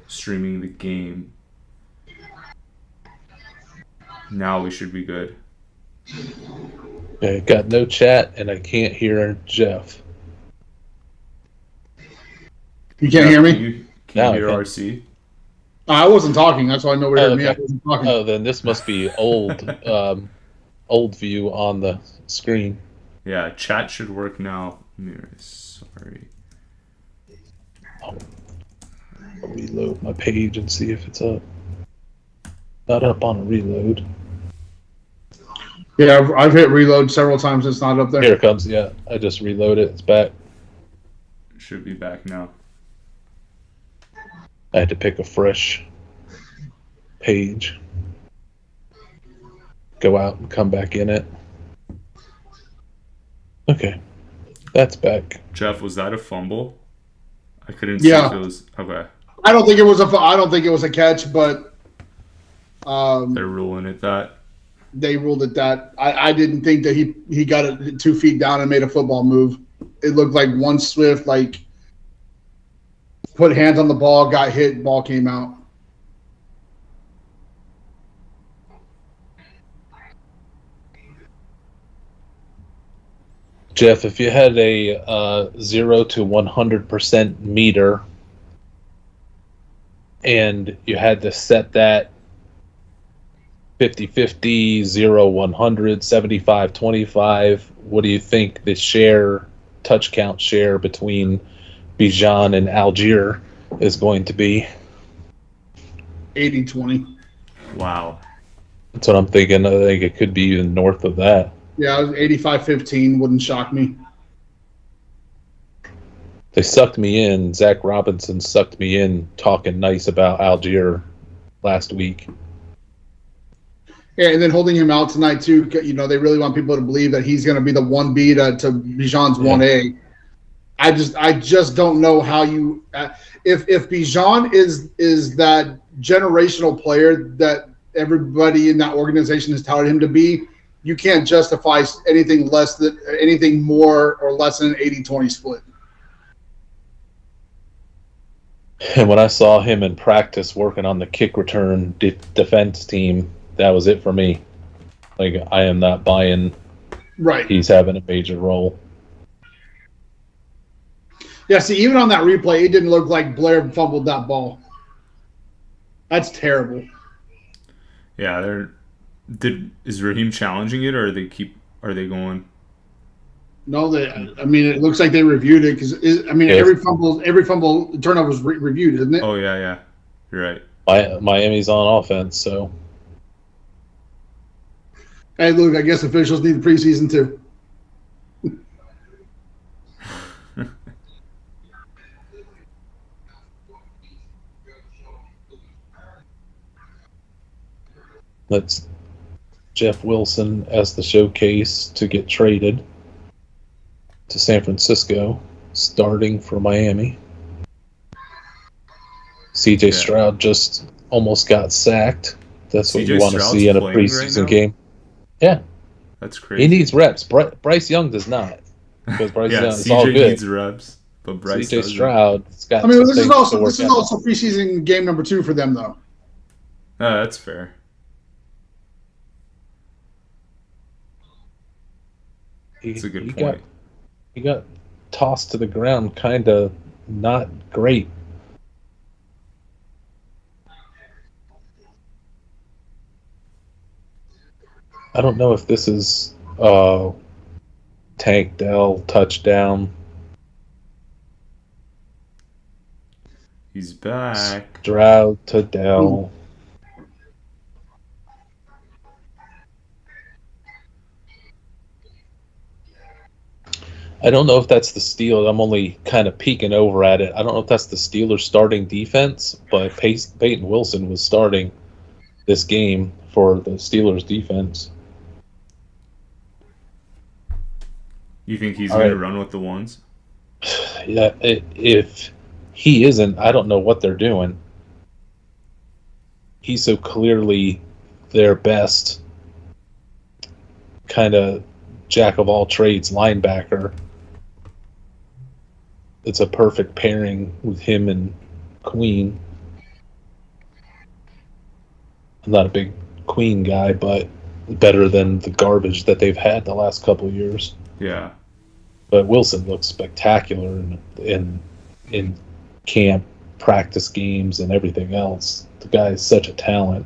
streaming the game. Now we should be good. Okay, got no chat, and I can't hear Jeff. You can't hear me? Can you hear RC? I wasn't talking. That's why nobody heard me. I wasn't talking. Oh, then this must be old view on the screen. Yeah, chat should work now. Sorry. I'll reload my page and see if it's up. Not up on a reload. Yeah, I've hit reload several times. It's not up there. Here it comes. Yeah, I just reloaded. It's back. Should be back now. I had to pick a fresh page. Go out and come back in it. Okay. That's back. Jeff, was that a fumble? I couldn't see if it was okay. I don't think it was a catch, but they're ruling it that. They ruled it that. I didn't think that he got it 2 feet down and made a football move. It looked like one swift, like put hands on the ball, got hit, ball came out. Jeff, if you had a 0 to 100% meter and you had to set that 50-50, 0-100, 75-25, what do you think the touch count share between Bijan and Algier is going to be? 80-20. Wow. That's what I'm thinking. I think it could be even north of that. Yeah, 85-15 wouldn't shock me. They sucked me in. Zach Robinson sucked me in talking nice about Algier last week. Yeah, and then holding him out tonight too. You know, they really want people to believe that he's going to be the 1B to Bijan's 1A. I just don't know how you if Bijan is that generational player that everybody in that organization has touted him to be. You can't justify anything more or less than an 80-20 split. And when I saw him in practice working on the kick return defense team, that was it for me. Like, I am not buying he's having a major role. Yeah, see, even on that replay, it didn't look like Blair fumbled that ball. That's terrible. Yeah, is Raheem challenging it, or are they going? No, it looks like they reviewed it because every fumble turnover was reviewed, isn't it? Oh yeah, you're right. Miami's on offense, so. Hey, look, I guess officials need the preseason too. Let's Jeff Wilson as the showcase to get traded to San Francisco, starting for Miami. CJ Stroud just almost got sacked. That's what you want to see in a preseason game. Yeah. That's crazy. He needs reps. Bryce Young does not. Because Bryce Young is all good. CJ needs reps, but Bryce CJ Stroud's got this is also preseason game number 2 for them, though. Oh, that's fair. That's a good point. He got tossed to the ground kind of not great. I don't know if this is Tank Dell touchdown. He's back. Stroud to Dell. I don't know if that's the Steelers. I'm only kind of peeking over at it. I don't know if that's the Steelers starting defense, but Peyton Wilson was starting this game for the Steelers defense. You think he's going to run with the ones? Yeah, if he isn't, I don't know what they're doing. He's so clearly their best kind of jack-of-all-trades linebacker. It's a perfect pairing with him and Queen. I'm not a big Queen guy, but better than the garbage that they've had the last couple of years. Yeah. But Wilson looks spectacular in camp, practice games, and everything else. The guy is such a talent.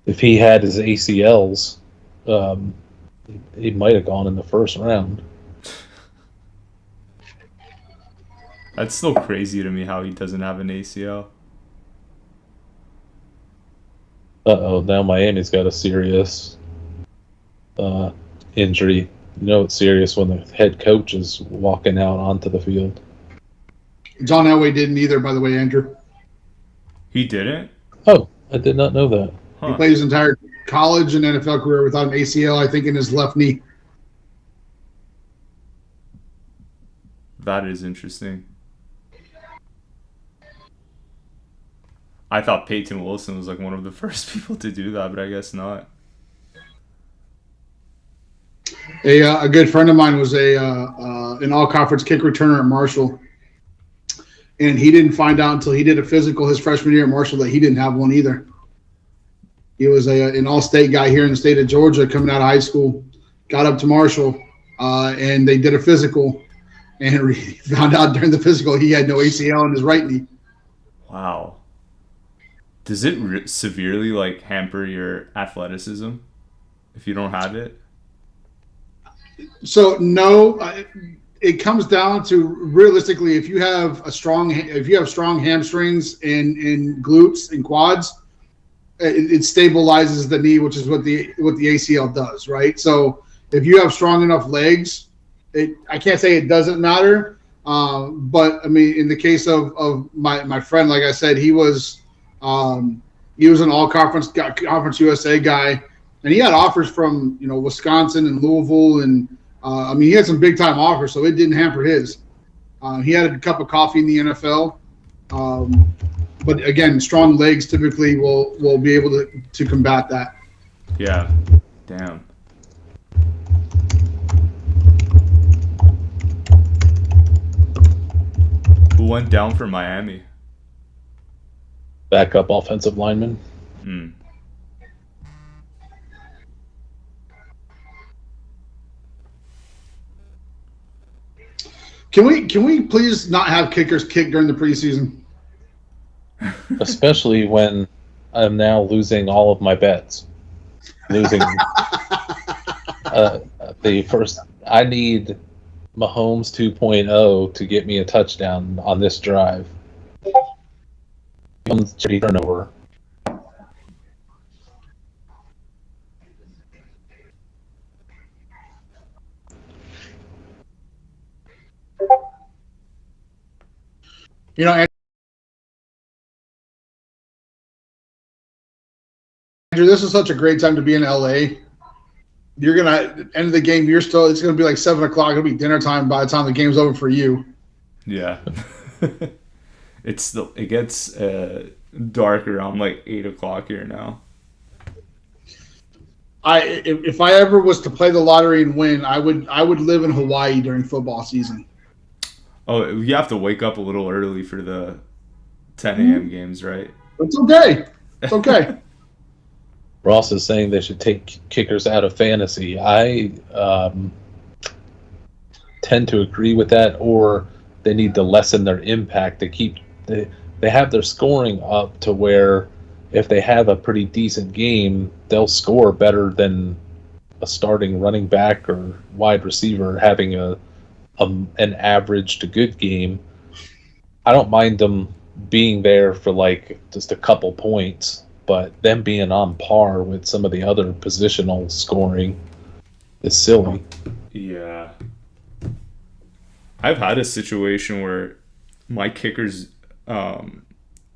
If he had his ACLs, he might have gone in the first round. That's still crazy to me how he doesn't have an ACL. Uh-oh, now Miami's got a serious injury. You know it's serious when the head coach is walking out onto the field. John Elway didn't either, by the way, Andrew. He didn't? Oh, I did not know that. He played his entire college and NFL career without an ACL, I think, in his left knee. That is interesting. I thought Peyton Wilson was like one of the first people to do that, but I guess not. A good friend of mine was an all-conference kick returner at Marshall, and he didn't find out until he did a physical his freshman year at Marshall that he didn't have one either. He was an all-state guy here in the state of Georgia coming out of high school, got up to Marshall, and they did a physical, and he found out during the physical he had no ACL in his right knee. Wow. Does it severely like hamper your athleticism if you don't have it? So no, it comes down to realistically if you have strong hamstrings and glutes and quads, it stabilizes the knee, which is what the ACL does, right? So if you have strong enough legs, I can't say it doesn't matter, but I mean in the case of my friend, like I said, he was an all-conference Conference USA guy, and he had offers from Wisconsin and Louisville, and I mean he had some big-time offers, so it didn't hamper his. He had a cup of coffee in the NFL, but again, strong legs typically will be able to combat that. Yeah, damn. Who went down for Miami? Backup offensive lineman. Can we please not have kickers kick during the preseason? Especially when I'm now losing all of my bets. Losing the first. I need Mahomes 2.0 to get me a touchdown on this drive. Turnover. Andrew, this is such a great time to be in LA. You're gonna end the game. It's gonna be like 7 o'clock. It'll be dinner time by the time the game's over for you. Yeah. It gets dark around like 8 o'clock here now. If I ever was to play the lottery and win, I would live in Hawaii during football season. Oh, you have to wake up a little early for the 10 a.m. games, right? It's okay. It's okay. Ross is saying they should take kickers out of fantasy. I tend to agree with that, or they need to lessen their impact to keep they have their scoring up to where if they have a pretty decent game, they'll score better than a starting running back or wide receiver having an average to good game. I don't mind them being there for like just a couple points, but them being on par with some of the other positional scoring is silly. Yeah. I've had a situation where my kickers, it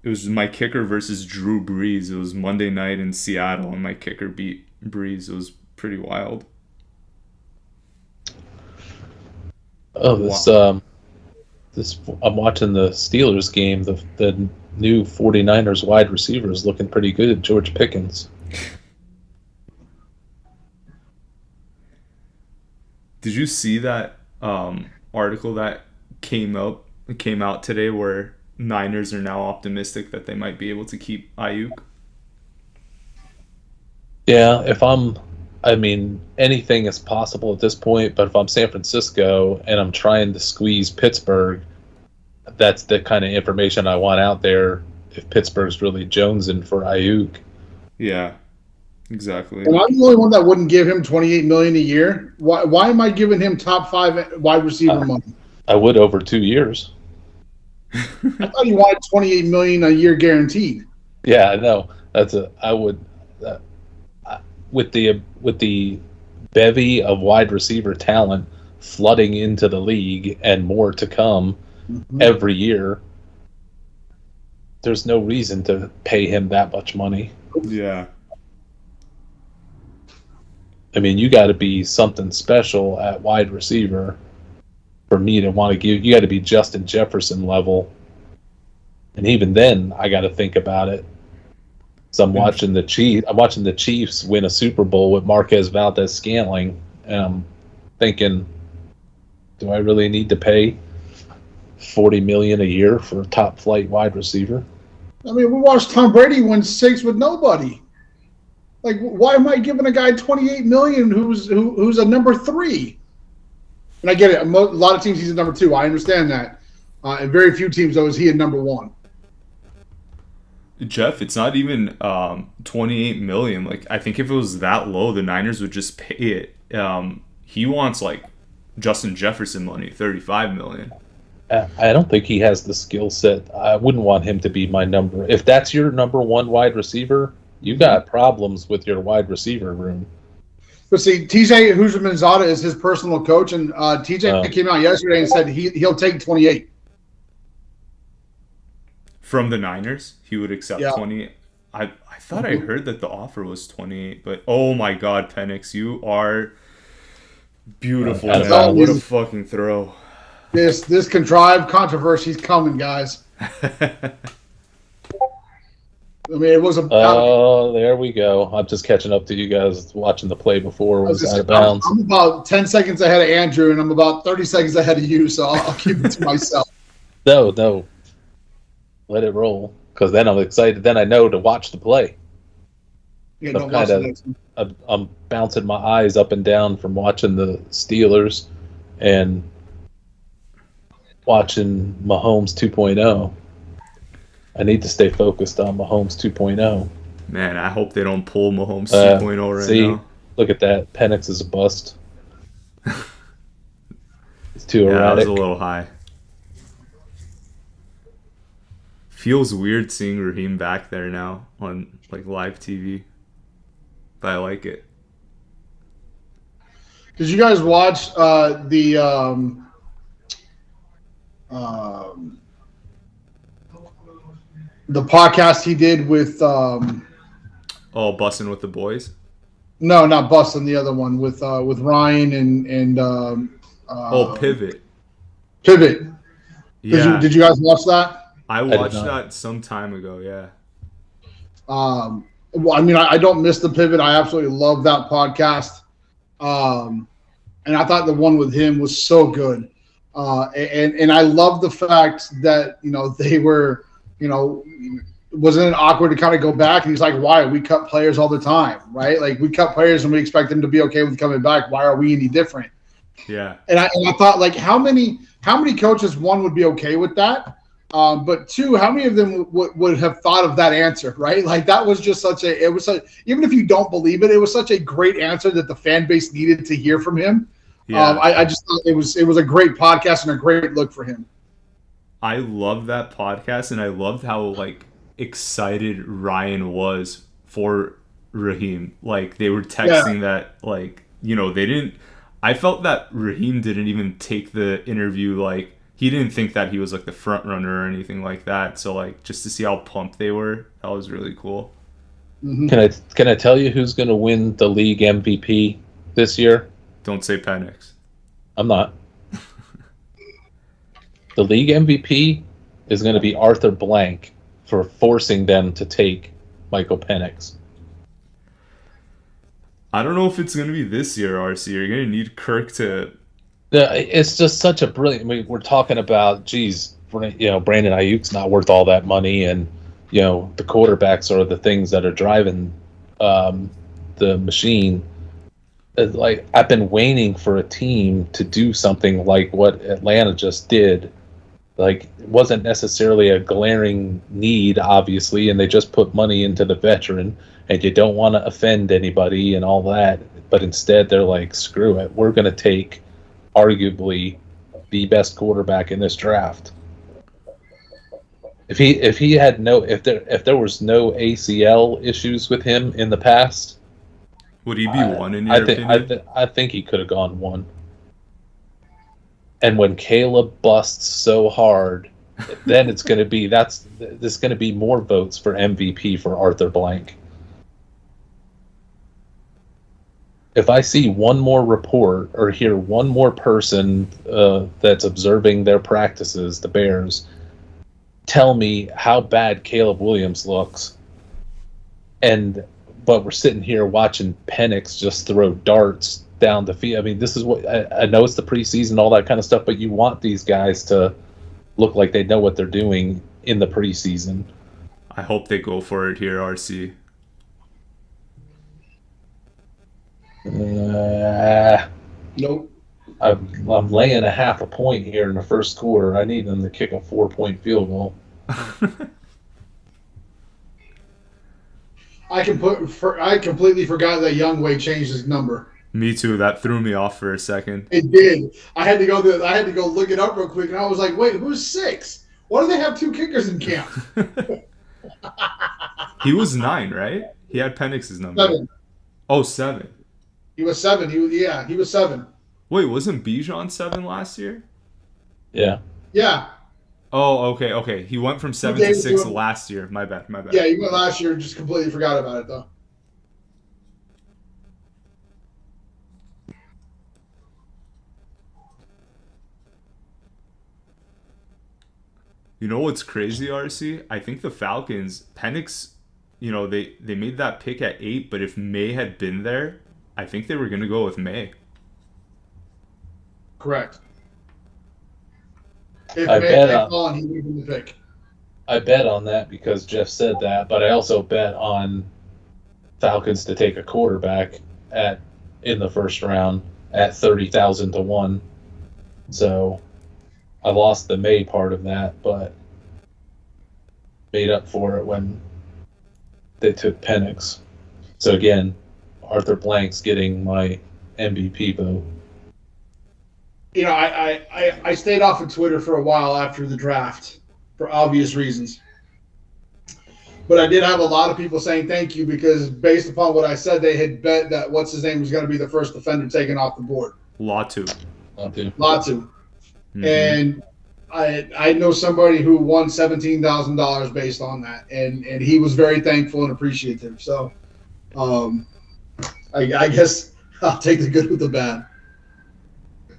was my kicker versus Drew Brees. It was Monday night in Seattle, and my kicker beat Brees. It was pretty wild. Oh, this I'm watching the Steelers game. The new 49ers wide receiver is looking pretty good, George Pickens. Did you see that article that came out today where Niners are now optimistic that they might be able to keep Ayuk. Yeah, anything is possible at this point, but if I'm San Francisco and I'm trying to squeeze Pittsburgh, that's the kind of information I want out there if Pittsburgh's really jonesing for Ayuk. Yeah, exactly. And I'm the only one that wouldn't give him $28 million a year. Why am I giving him top 5 wide receiver money? I would over 2 years. I thought you wanted $28 million a year guaranteed. Yeah, I know. With the bevy of wide receiver talent flooding into the league and more to come every year, there's no reason to pay him that much money. Yeah. I mean, you got to be something special at wide receiver for me to want to give. You got to be Justin Jefferson level, and even then, I got to think about it. So I'm watching the Chiefs win a Super Bowl with Marquez Valdez-Scantling, and I'm thinking, do I really need to pay $40 million a year for a top flight wide receiver? I mean, we watched Tom Brady win 6 with nobody. Like, why am I giving a guy $28 million who's a number 3? And I get it. A lot of teams he's a number 2. I understand that. And very few teams though is he a number 1. Jeff, it's not even $28 million. Like, I think if it was that low, the Niners would just pay it. He wants like Justin Jefferson money, $35 million. I don't think he has the skill set. I wouldn't want him to be my number. If that's your number 1 wide receiver, you got problems with your wide receiver room. But see, TJ Houshmandzadeh is his personal coach, and TJ came out yesterday and said he'll take 28. From the Niners, he would accept 28. I thought I heard that the offer was 28, but oh my God, Penix, you are beautiful, man. What a fucking throw. This contrived controversy is coming, guys. I mean, it was Oh, there we go. I'm just catching up to you guys watching the play before it was out of bounds. I'm about 10 seconds ahead of Andrew, and I'm about 30 seconds ahead of you, so I'll keep it to myself. No. Let it roll, because then I'm excited. Then I know to watch the play. Yeah, don't watch the next one. I'm bouncing my eyes up and down from watching the Steelers and watching Mahomes 2.0. I need to stay focused on Mahomes 2.0. Man, I hope they don't pull Mahomes 2.0 right now. Look at that. Penix is a bust. It's too erratic. That was a little high. Feels weird seeing Raheem back there now on like live TV, but I like it. Did you guys watch the podcast he did with Bussin' with the Boys? No, not Bussin', the other one with Ryan and Pivot. Yeah. Did you guys watch that? I watched that some time ago, yeah. Well, I mean, I don't miss the Pivot. I absolutely love that podcast. And I thought the one with him was so good. And I love the fact that, they were, wasn't it awkward to kind of go back? And he's like, why? We cut players all the time, right? Like, we cut players and we expect them to be okay with coming back. Why are we any different? Yeah. And I thought, like, how many coaches, one, would be okay with that? But 2, how many of them would have thought of that answer, right? Like, that was just even if you don't believe it, it was such a great answer that the fan base needed to hear from him. Yeah. I just thought it was a great podcast and a great look for him. I love that podcast, and I loved how like excited Ryan was for Raheem. Like, they were texting that, like, they didn't. I felt that Raheem didn't even take the interview like. He didn't think that he was like the front runner or anything like that. So like, just to see how pumped they were, that was really cool. Mm-hmm. Can I tell you who's going to win the league MVP this year? Don't say Penix. I'm not. The league MVP is going to be Arthur Blank for forcing them to take Michael Penix. I don't know if it's going to be this year, RC. You're going to need Kirk to... It's just such a brilliant... we're talking about, Brandon Ayuk's not worth all that money, and the quarterbacks are the things that are driving the machine. Like, I've been waiting for a team to do something like what Atlanta just did. Like, it wasn't necessarily a glaring need, obviously, and they just put money into the veteran, and you don't want to offend anybody and all that. But instead, they're like, screw it. We're going to take arguably the best quarterback in this draft. If there was no ACL issues with him in the past, would he be one in your opinion? I think he could have gone one. And when Caleb busts so hard, then there's going to be more votes for MVP for Arthur Blank. If I see one more report or hear one more person that's observing their practices, the Bears, tell me how bad Caleb Williams looks, but we're sitting here watching Penix just throw darts down the field. I mean, this is what I know. It's the preseason, all that kind of stuff, but you want these guys to look like they know what they're doing in the preseason. I hope they go for it here, RC. Nope. I'm laying a half a point here in the first quarter. I need them to kick a 4-point field goal. I completely forgot that Youngway changed his number. Me too. That threw me off for a second. It did. I had to go look it up real quick, and I was like, "Wait, who's 6? Why do they have 2 kickers in camp?" He was 9, right? He had Penix's number. 7. Oh, 7. He was 7. He was 7. Wait, wasn't Bijan 7 last year? Yeah. Yeah. Oh, okay. He went from 7 to 6 last year. My bad. Yeah, he went last year. Just completely forgot about it, though. You know what's crazy, RC? I think the Falcons, Penix, they made that pick at 8, but if May had been there, I think they were going to go with May. Correct. If I May had fallen, he would have been the pick. I bet on that because Jeff said that, but I also bet on Falcons to take a quarterback in the first round at 30,000 to 1. So I lost the May part of that, but made up for it when they took Penix. So again, Arthur Blank's getting my MVP vote. I stayed off of Twitter for a while after the draft for obvious reasons. But I did have a lot of people saying thank you because based upon what I said, they had bet that what's-his-name was going to be the first defender taken off the board. Latu. Mm-hmm. And I know somebody who won $17,000 based on that, and he was very thankful and appreciative. So I guess I'll take the good with the bad.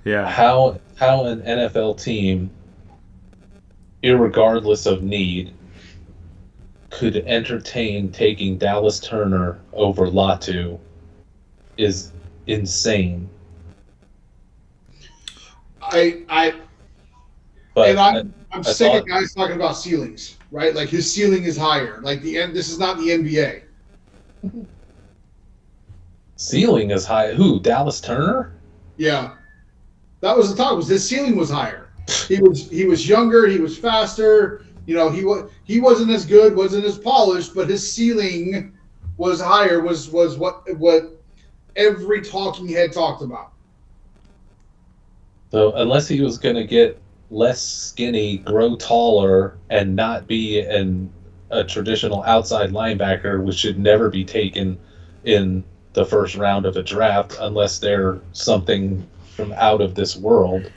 Yeah. How an NFL team, irregardless of need, could entertain taking Dallas Turner over Latu is insane. I'm sick of guys talking about ceilings, right? Like his ceiling is higher. Like this is not the NBA. Ceiling is high. Who? Dallas Turner? Yeah, that was the talk. Was his ceiling was higher? He was younger. He was faster. He wasn't as good, wasn't as polished, but his ceiling was higher. Was what every talking head talked about. So unless he was going to get less skinny, grow taller, and not be a traditional outside linebacker, which should never be taken in the first round of a draft unless they're something from out of this world.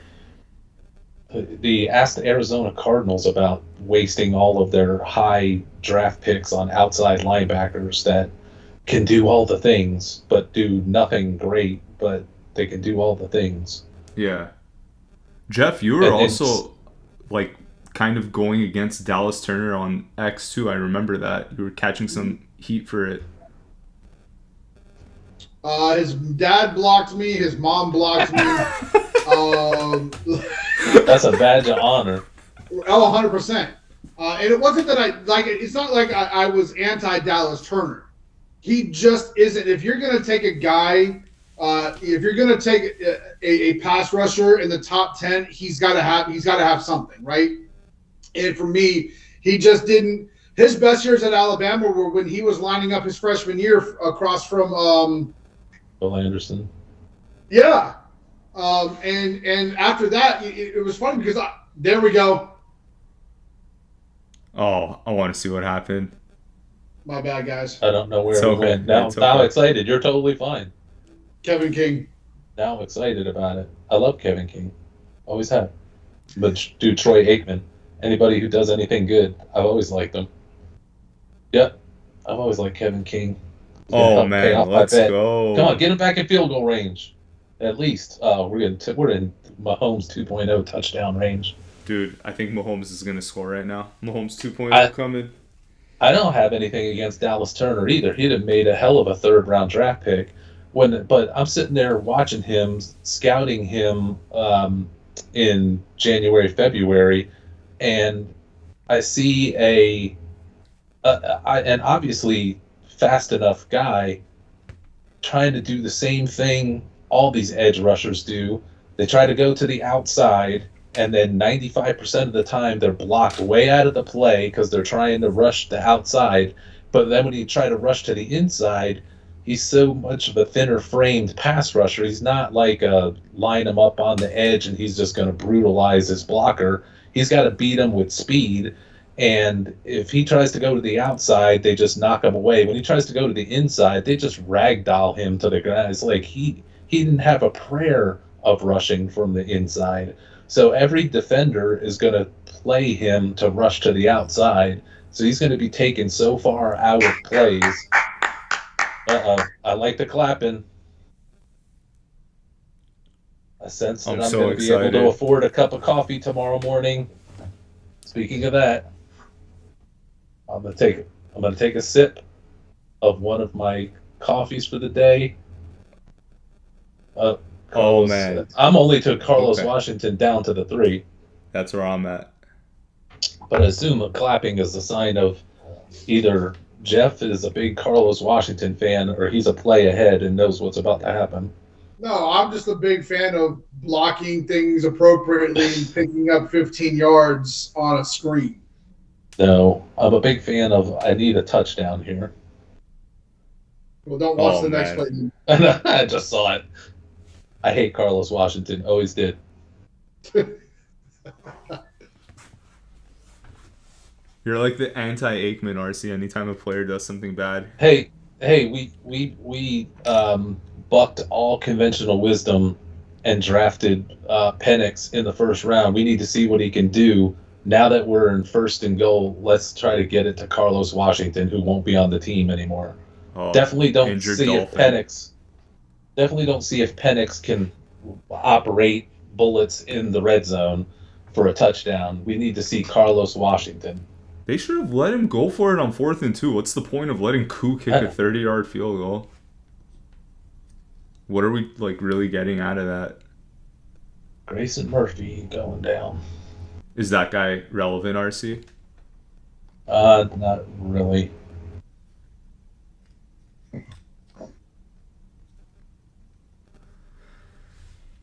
Ask the Arizona Cardinals about wasting all of their high draft picks on outside linebackers that can do all the things, but do nothing great, but they can do all the things. Yeah. Jeff, you were also kind of going against Dallas Turner on X too. I remember that. You were catching some heat for it. His dad blocked me. His mom blocked me. That's a badge of honor. Oh, 100%. And it wasn't that I like it. It's not like I was anti-Dallas Turner. He just isn't. If you're going to take a guy, if you're going to take a pass rusher in the top 10, he's got to have something, right? And for me, he just didn't. His best years at Alabama were when he was lining up his freshman year across from Will Anderson. Yeah. And after that, it was funny because there we go. Oh, I want to see what happened. My bad, guys. I don't know where It's we okay. went. Now It's I'm okay. excited. You're totally fine. Kevin King. Now I'm excited about it. I love Kevin King. Always have. But dude, Troy Aikman. Anybody who does anything good, I've always liked them. Yep. I've always liked Kevin King. He's gonna Oh help pay man, off my let's bet. go. Come on, get him back in field goal range. At least. We're in Mahomes 2.0 touchdown range. Dude, I think Mahomes is going to score right now. Mahomes 2.0 coming. I don't have anything against Dallas Turner either. He'd have made a hell of a third-round draft pick. But I'm sitting there watching him, scouting him in January, February, and I see an obviously fast enough guy trying to do the same thing all these edge rushers do. They try to go to the outside, and then 95% of the time they're blocked way out of the play because they're trying to rush the outside. But then when you try to rush to the inside, he's so much of a thinner framed pass rusher. He's not like a line him up on the edge and he's just going to brutalize his blocker. He's got to beat him with speed. And if he tries to go to the outside, they just knock him away. When he tries to go to the inside, they just ragdoll him to the ground. It's like he didn't have a prayer of rushing from the inside. So every defender is going to play him to rush to the outside. So he's going to be taken so far out of plays. I like the clapping. I sense that I'm so going to be able excited. to afford a cup of coffee tomorrow morning. Speaking of that, I'm going to take a sip of one of my coffees for the day. Carlos, man. I'm only took Carlos Okay. Washington down to the 3. That's where I'm at. But I assume clapping is a sign of either Jeff is a big Carlos Washington fan or he's a play ahead and knows what's about to happen. No, I'm just a big fan of blocking things appropriately and picking up 15 yards on a screen. No, I'm a big fan of I need a touchdown here. Well, don't watch Oh, the next man. play. I just saw it. I hate Carlos Washington. Always did. You're like the anti-Aikman, RC. Anytime a player does something bad. Hey, we bucked all conventional wisdom and drafted Penix in the first round. We need to see what he can do. Now that we're in first and goal, let's try to get it to Carlos Washington, who won't be on the team anymore. Oh, Definitely don't injured see Dolphin. if Penix can operate bullets in the red zone for a touchdown. We need to see Carlos Washington. They should have let him go for it on 4th and 2. What's the point of letting Koo kick a 30-yard field goal? What are we really getting out of that? Grayson Murphy going down. Is that guy relevant, RC? Not really.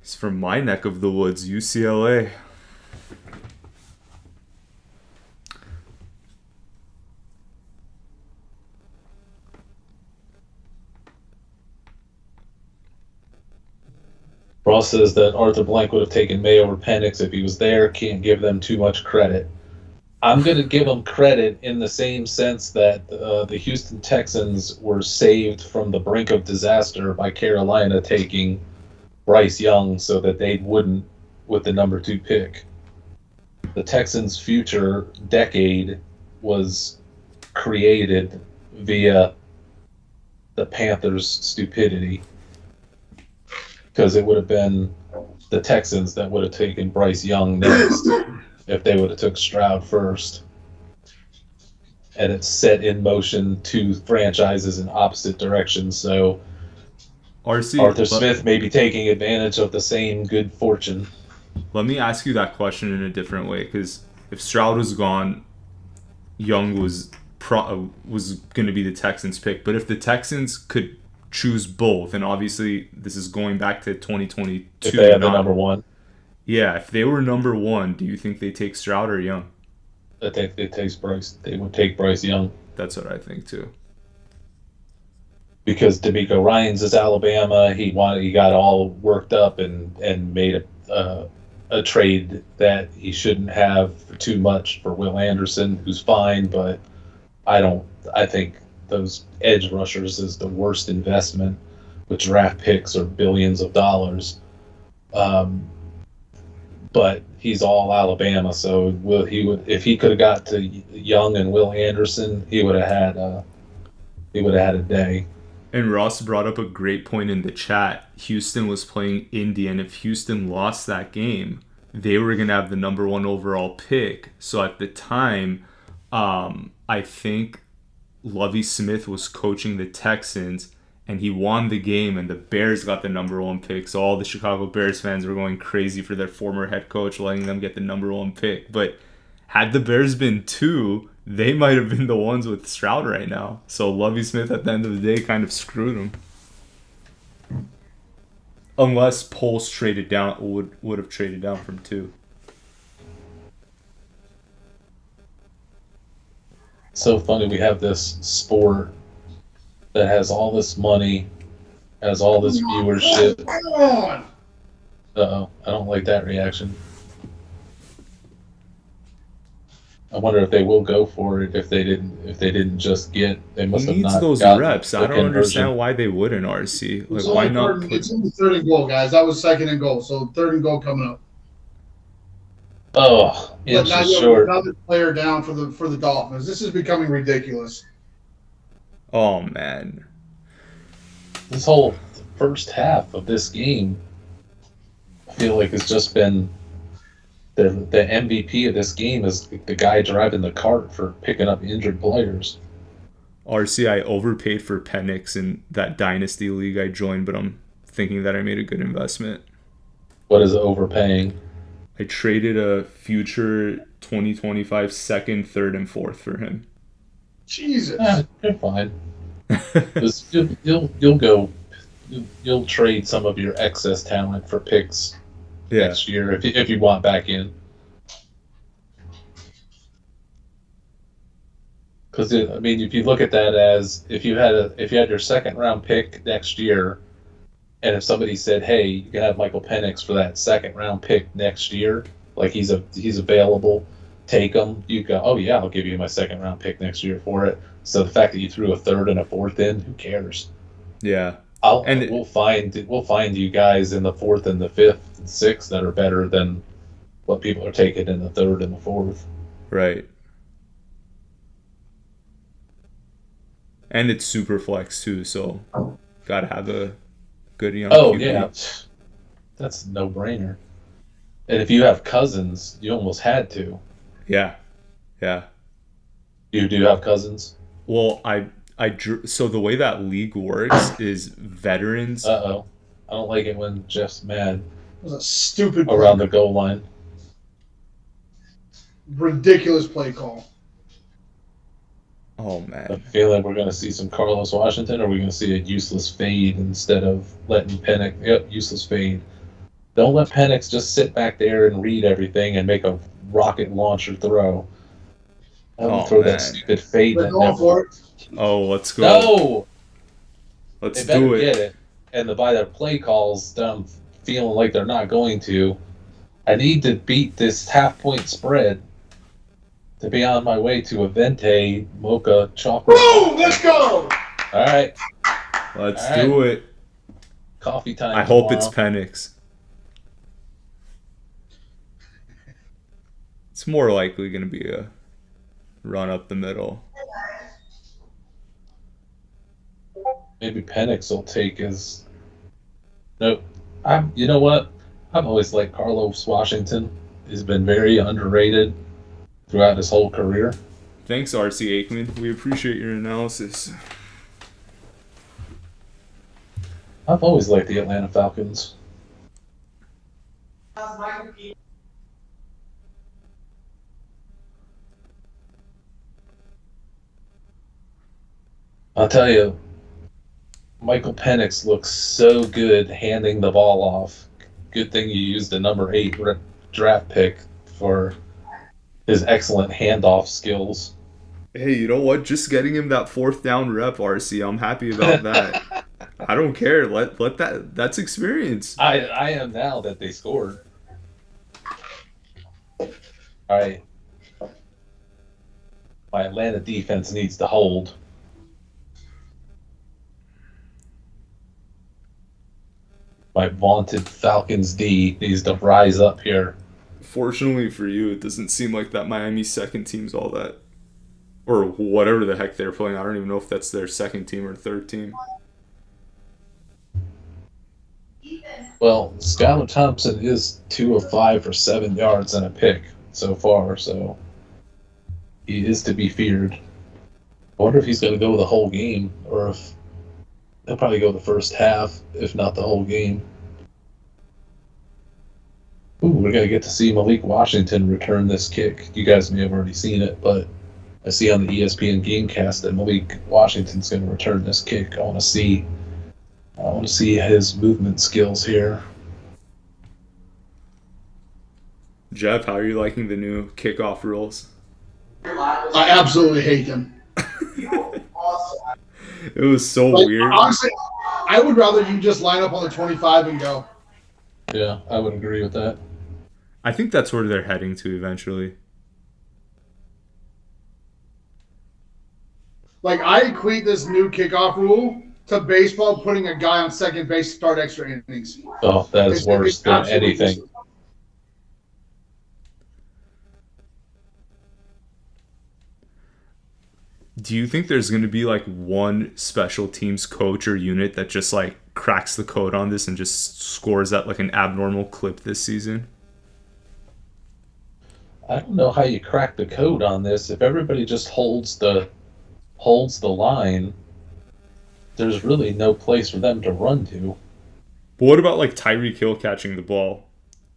He's from my neck of the woods, UCLA. Ross says that Arthur Blank would have taken May over Penix if he was there. Can't give them too much credit. I'm going to give them credit in the same sense that the Houston Texans were saved from the brink of disaster by Carolina taking Bryce Young so that they wouldn't with the number 2 pick. The Texans' future decade was created via the Panthers' stupidity. Because it would have been the Texans that would have taken Bryce Young next if they would have took Stroud first. And it's set in motion 2 franchises in opposite directions. So RC, Arthur Smith may be taking advantage of the same good fortune. let me ask you that question in a different way, because if Stroud was gone, Young was going to be the Texans' pick. But if the Texans could choose both, and obviously this is going back to 2022. If they had the number one. Yeah, if they were number one, do you think they take Stroud or Young? I think they take Bryce. They would take Bryce Young. That's what I think too. Because DeMeco Ryans is Alabama. He got all worked up and made a trade that he shouldn't have for too much for Will Anderson, who's fine, but I think those edge rushers is the worst investment with draft picks or billions of dollars. But he's all Alabama, so if he could have got to Young and Will Anderson, he would have had a day. And Ross brought up a great point in the chat. Houston was playing Indy, and if Houston lost that game, they were going to have the number one overall pick. So at the time, I think Lovie Smith was coaching the Texans, and he won the game, and the Bears got the number one pick. So all the Chicago Bears fans were going crazy for their former head coach, letting them get the number one pick. But had the Bears been 2, they might have been the ones with Stroud right now. So Lovie Smith at the end of the day kind of screwed him. Unless Poles traded down, would have traded down from 2. So funny we have this sport that has all this money, has all this viewership. Uh-oh, I don't like that reaction. I wonder if they will go for it if they didn't just get. They must have not. He needs those reps. I don't understand why they wouldn't, RC. Like, why not? It's in the 3rd and goal, guys. That was 2nd and goal, so 3rd and goal coming up. Oh, but now you have another player down for the Dolphins. This is becoming ridiculous. Oh man, this whole first half of this game, I feel like it's just been. The MVP of this game is the guy driving the cart for picking up injured players. RC, I overpaid for Penix in that Dynasty League I joined, but I'm thinking that I made a good investment. What is overpaying? I traded a future 2025 2nd, 3rd, and 4th for him. Jesus. You're fine. You'll trade some of your excess talent for picks. Next year, if you want back in, because I mean, if you look at that as if you had your 2nd round pick next year, and if somebody said, "Hey, you can have Michael Penix for that 2nd round pick next year," like he's available, take him. You go, "Oh yeah, I'll give you my 2nd round pick next year for it." So the fact that you threw a 3rd and a 4th in, who cares? Yeah. We'll find you guys in the 4th and the 5th and 6th that are better than what people are taking in the 3rd and the 4th. Right. And it's super flex too, so gotta have a good young QB. Yeah, that's a no-brainer. And if you have Cousins, you almost had to. Yeah. You do have Cousins? Well, so the way that league works is veterans. I don't like it when Jeff's mad. It was a stupid around the goal line. Ridiculous play call. Oh man! I feel like we're going to see some Carlos Washington, or are we going to see a useless fade instead of letting Penix? Yep, useless fade. Don't let Penix just sit back there and read everything and make a rocket launcher throw. Throw that stupid fade. Oh, let's go. No! Let's they do it. Get it. And by their play calls, them feeling like they're not going to. I need to beat this half-point spread to be on my way to a Venti mocha chocolate. Boom! Let's go! All right. Let's do it. Coffee time. I hope it's Penix. It's more likely going to be a run up the middle. Maybe Penix will take his. Nope. You know what? I've always liked Carlos Washington. He's been very underrated throughout his whole career. Thanks, RC Aikman. We appreciate your analysis. I've always liked the Atlanta Falcons. I'll tell you, Michael Penix looks so good handing the ball off. Good thing you used the number 8 draft pick for his excellent handoff skills. Hey, you know what? Just getting him that 4th down rep, RC, I'm happy about that. I don't care. Let that's experience. I am now that they scored. All right. My Atlanta defense needs to hold. My vaunted Falcons D needs to rise up here. Fortunately for you, it doesn't seem like that Miami second team's all that, or whatever the heck they're playing. I don't even know if that's their second team or third team. Well, Skylar Thompson is 2 of 5 for 7 yards and a pick so far, so he is to be feared. I wonder if he's going to go the whole game, or if he'll probably go the first half, if not the whole game. Ooh, we're going to get to see Malik Washington return this kick. You guys may have already seen it, but I see on the ESPN Gamecast that Malik Washington's going to return this kick. I want to see his movement skills here. Jeff, how are you liking the new kickoff rules? I absolutely hate them. It was so weird. Honestly, I would rather you just line up on the 25 and go. Yeah, I would agree with that. I think that's where they're heading to eventually. Like, I equate this new kickoff rule to baseball putting a guy on second base to start extra innings. Oh, that is worse than anything. Do you think there's going to be like one special teams coach or unit that just like cracks the code on this and just scores at like an abnormal clip this season? I don't know how you crack the code on this. If everybody just holds the line, there's really no place for them to run to. But what about like Tyreek Hill catching the ball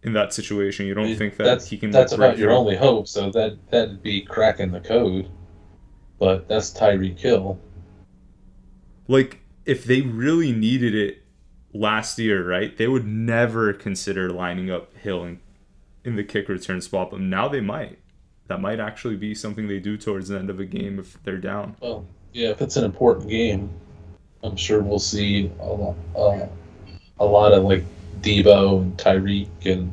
in that situation? You don't think that he can? That's about your only hope. So that'd be cracking the code. But that's Tyreek Hill. Like, if they really needed it last year, right, they would never consider lining up Hill in the kick return spot, but now they might. That might actually be something they do towards the end of a game if they're down. Well, yeah, if it's an important game, I'm sure we'll see a lot of like Debo and Tyreek and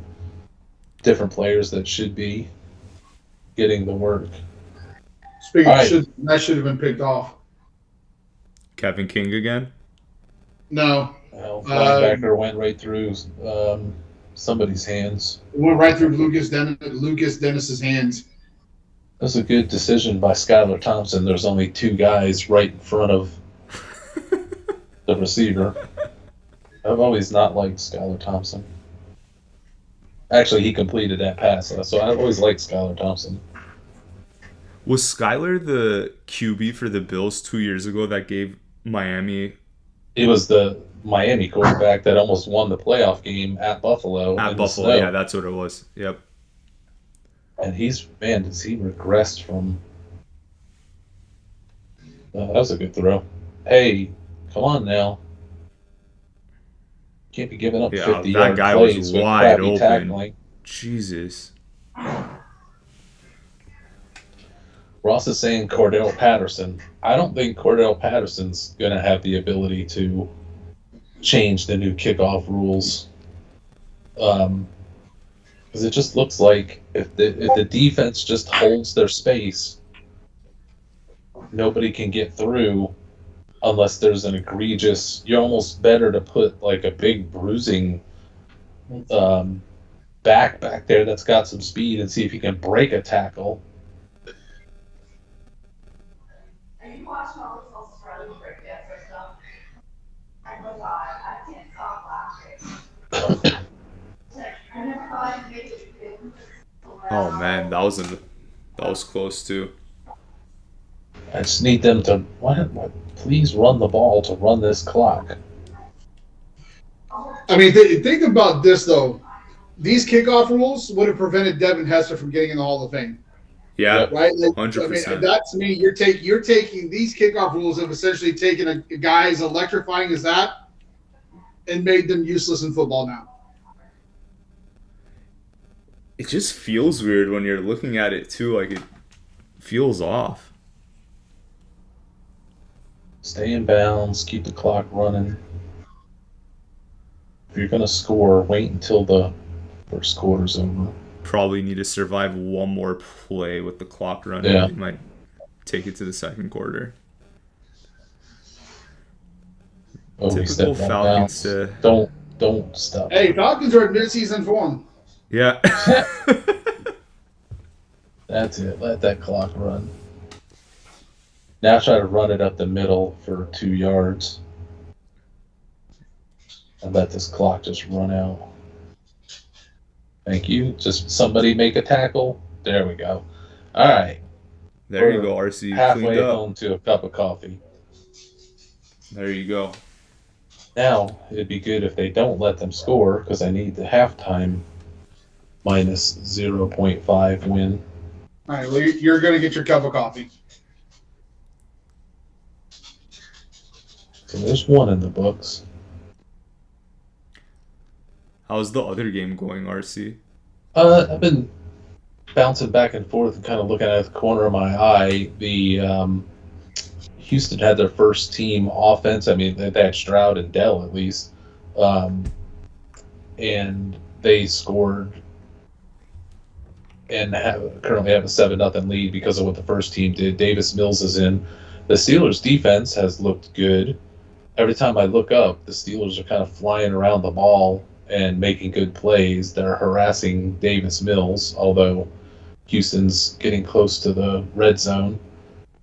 different players that should be getting the work. Speaking of, that should have been picked off. Kevin King again? No. Well, linebacker went right through somebody's hands. It went right through Lucas Dennis's hands. That's a good decision by Skylar Thompson. There's only 2 guys right in front of the receiver. I've always not liked Skylar Thompson. Actually, he completed that pass, so I've always liked Skylar Thompson. Was Skylar the QB for the Bills 2 years ago that gave Miami? He was the Miami quarterback that almost won the playoff game at Buffalo. At Buffalo, yeah, that's what it was. Yep. And has he regressed from... that was a good throw. Hey, come on now. Can't be giving up 50-yard plays. That guy was wide open. Tackling. Jesus. Ross is saying Cordell Patterson. I don't think Cordell Patterson's going to have the ability to change the new kickoff rules. Because it just looks like if the defense just holds their space, nobody can get through unless there's an egregious... You're almost better to put like a big bruising back there that's got some speed and see if you can break a tackle. Oh man, that was close too. I just need them to please run the ball to run this clock. I mean, think about this though. These kickoff rules would have prevented Devin Hester from getting in the Hall of Fame. Yeah, right? Like, 100%. I mean, that to me, you're taking these kickoff rules of essentially taking a guy as electrifying as that and made them useless in football now. It just feels weird when you're looking at it too. Like it feels off. Stay in bounds, keep the clock running. If you're going to score, wait until the first quarter's over. Probably need to survive one more play with the clock running. Yeah. They might take it to the second quarter. Oh, Typical Falcons. Don't stop. Hey, Falcons are in mid-season form. Yeah. That's it. Let that clock run. Now try to run it up the middle for 2 yards. And let this clock just run out. Thank you. Just somebody make a tackle. There we go. All right. There you go, RC. Halfway Cleaned up. home to a cup of coffee. There you go. Now, it'd be good if they don't let them score because I need the halftime minus 0.5 win. All right, well, you're going to get your cup of coffee. So there's one in the books. How's the other game going, RC? I've been bouncing back and forth and kind of looking at the corner of my eye. The Houston had their first team offense. I mean, they had Stroud and Dell at least. And they scored and currently have a 7-0 lead because of what the first team did. Davis Mills is in. The Steelers' defense has looked good. Every time I look up, the Steelers are kind of flying around the ball and making good plays. They're harassing Davis Mills, although Houston's getting close to the red zone.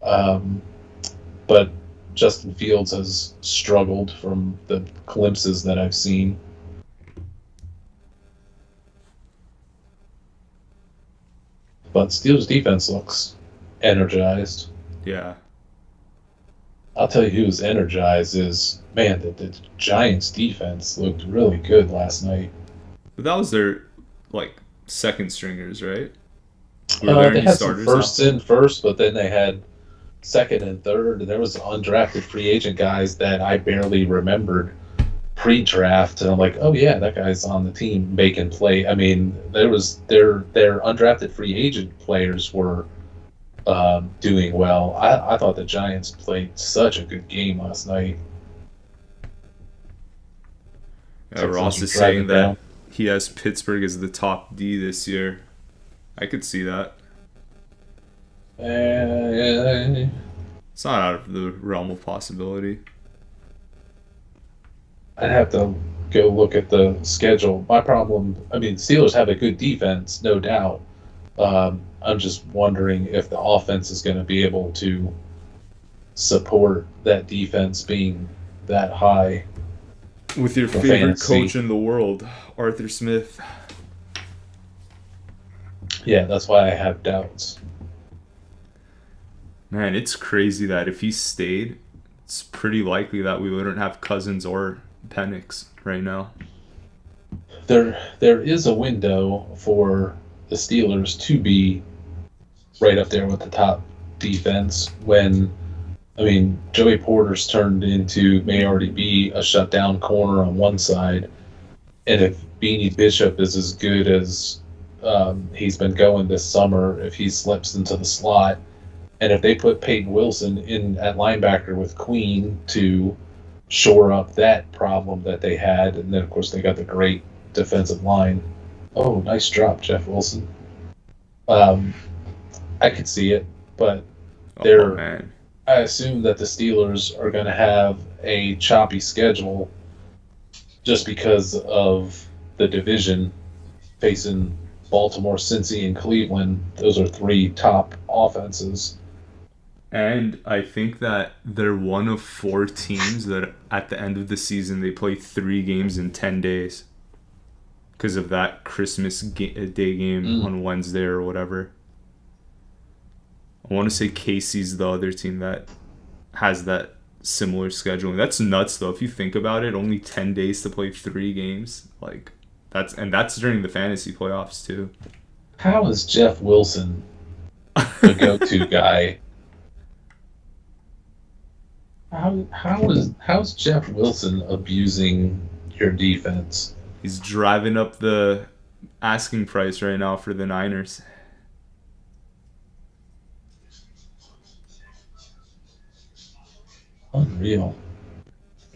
But Justin Fields has struggled from the glimpses that I've seen. But Steelers' defense looks energized. Yeah. I'll tell you who's energized is, man, the Giants' defense looked really good last night. But that was their, second stringers, right? They had some firsts in first, but then they had second and third. And there was undrafted free agent guys that I barely remembered pre-draft. And I'm like, oh, yeah, that guy's on the team making play. I mean, their undrafted free agent players were doing well. I thought the Giants played such a good game last night. Yeah, Ross is saying that he has Pittsburgh as the top D this year. I could see that. It's not out of the realm of possibility. I'd have to go look at the schedule. My problem, I mean, Steelers have a good defense, no doubt. I'm just wondering if the offense is going to be able to support that defense being that high. With your favorite coach in the world, Arthur Smith. Yeah, that's why I have doubts. Man, it's crazy that if he stayed, it's pretty likely that we wouldn't have Cousins or Penix right now. There is a window for the Steelers to be right up there with the top defense when, I mean, Joey Porter's turned into, may already be a shutdown corner on one side. And if Beanie Bishop is as good as he's been going this summer, if he slips into the slot, and if they put Peyton Wilson in at linebacker with Queen to shore up that problem that they had, and then, of course, they got the great defensive line. Oh, nice drop, Jeff Wilson. I could see it, but I assume that the Steelers are going to have a choppy schedule just because of the division facing Baltimore, Cincy, and Cleveland. Those are three top offenses. And I think that they're one of 4 teams that at the end of the season they play 3 games in 10 days because of that Christmas Day game on Wednesday or whatever. I want to say Casey's the other team that has that similar scheduling. That's nuts, though. If you think about it, only 10 days to play 3 games. That's during the fantasy playoffs, too. How is Jeff Wilson the go-to guy. How's Jeff Wilson abusing your defense? He's driving up the asking price right now for the Niners. Unreal.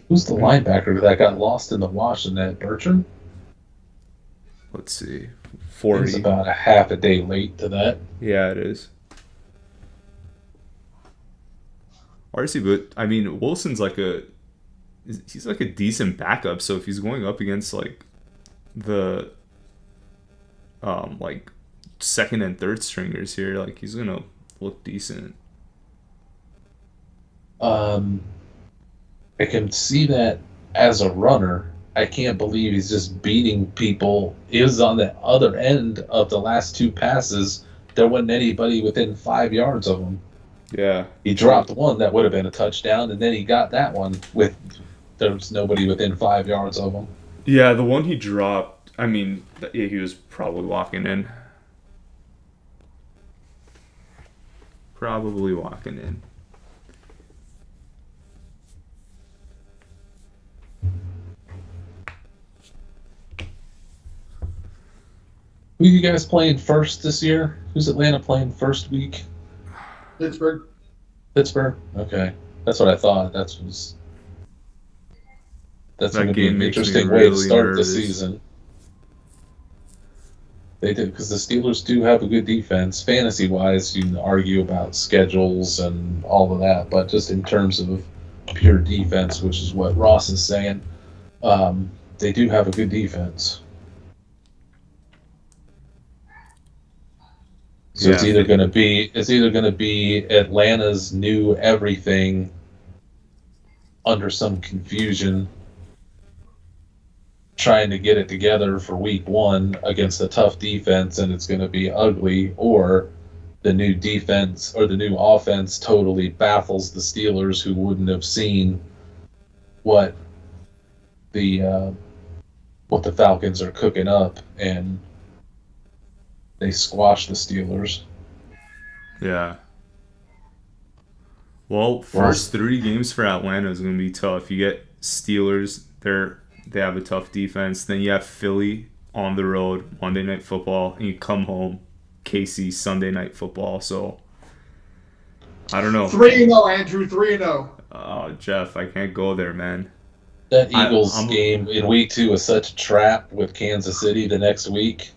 Who's the linebacker that got lost in the wash in that Bertrand? Let's see. 40. He's about a half a day late to that. Yeah, it is. RC, but I mean, Wilson's he's like a decent backup. So if he's going up against like the like second and third stringers here, like he's gonna look decent. I can see that as a runner. I can't believe he's just beating people. He was on the other end of the last two passes. There wasn't anybody within 5 yards of him. Yeah. He dropped one that would have been a touchdown, and then he got that one there was nobody within 5 yards of him. Yeah, the one he dropped, I mean, yeah, he was probably walking in. Probably walking in. Who are you guys playing first this year? Who's Atlanta playing first week? Pittsburgh. Pittsburgh? Okay. That's what I thought. That's going to be an interesting way to start the season. They do, because the Steelers do have a good defense. Fantasy-wise, you can argue about schedules and all of that, but just in terms of pure defense, which is what Ross is saying, they do have a good defense. So yeah. It's either going to be Atlanta's new everything under some confusion, trying to get it together for week one against a tough defense, and it's going to be ugly, or the new defense or the new offense totally baffles the Steelers, who wouldn't have seen what the Falcons are cooking up, and they squashed the Steelers. Yeah. Well, first 3 games for Atlanta is going to be tough. You get Steelers, they have a tough defense. Then you have Philly on the road, Monday Night Football, and you come home, KC, Sunday Night Football. So, I don't know. 3-0, Andrew, 3-0. Oh, Jeff, I can't go there, man. That Eagles game in week 2 is such a trap with Kansas City the next week.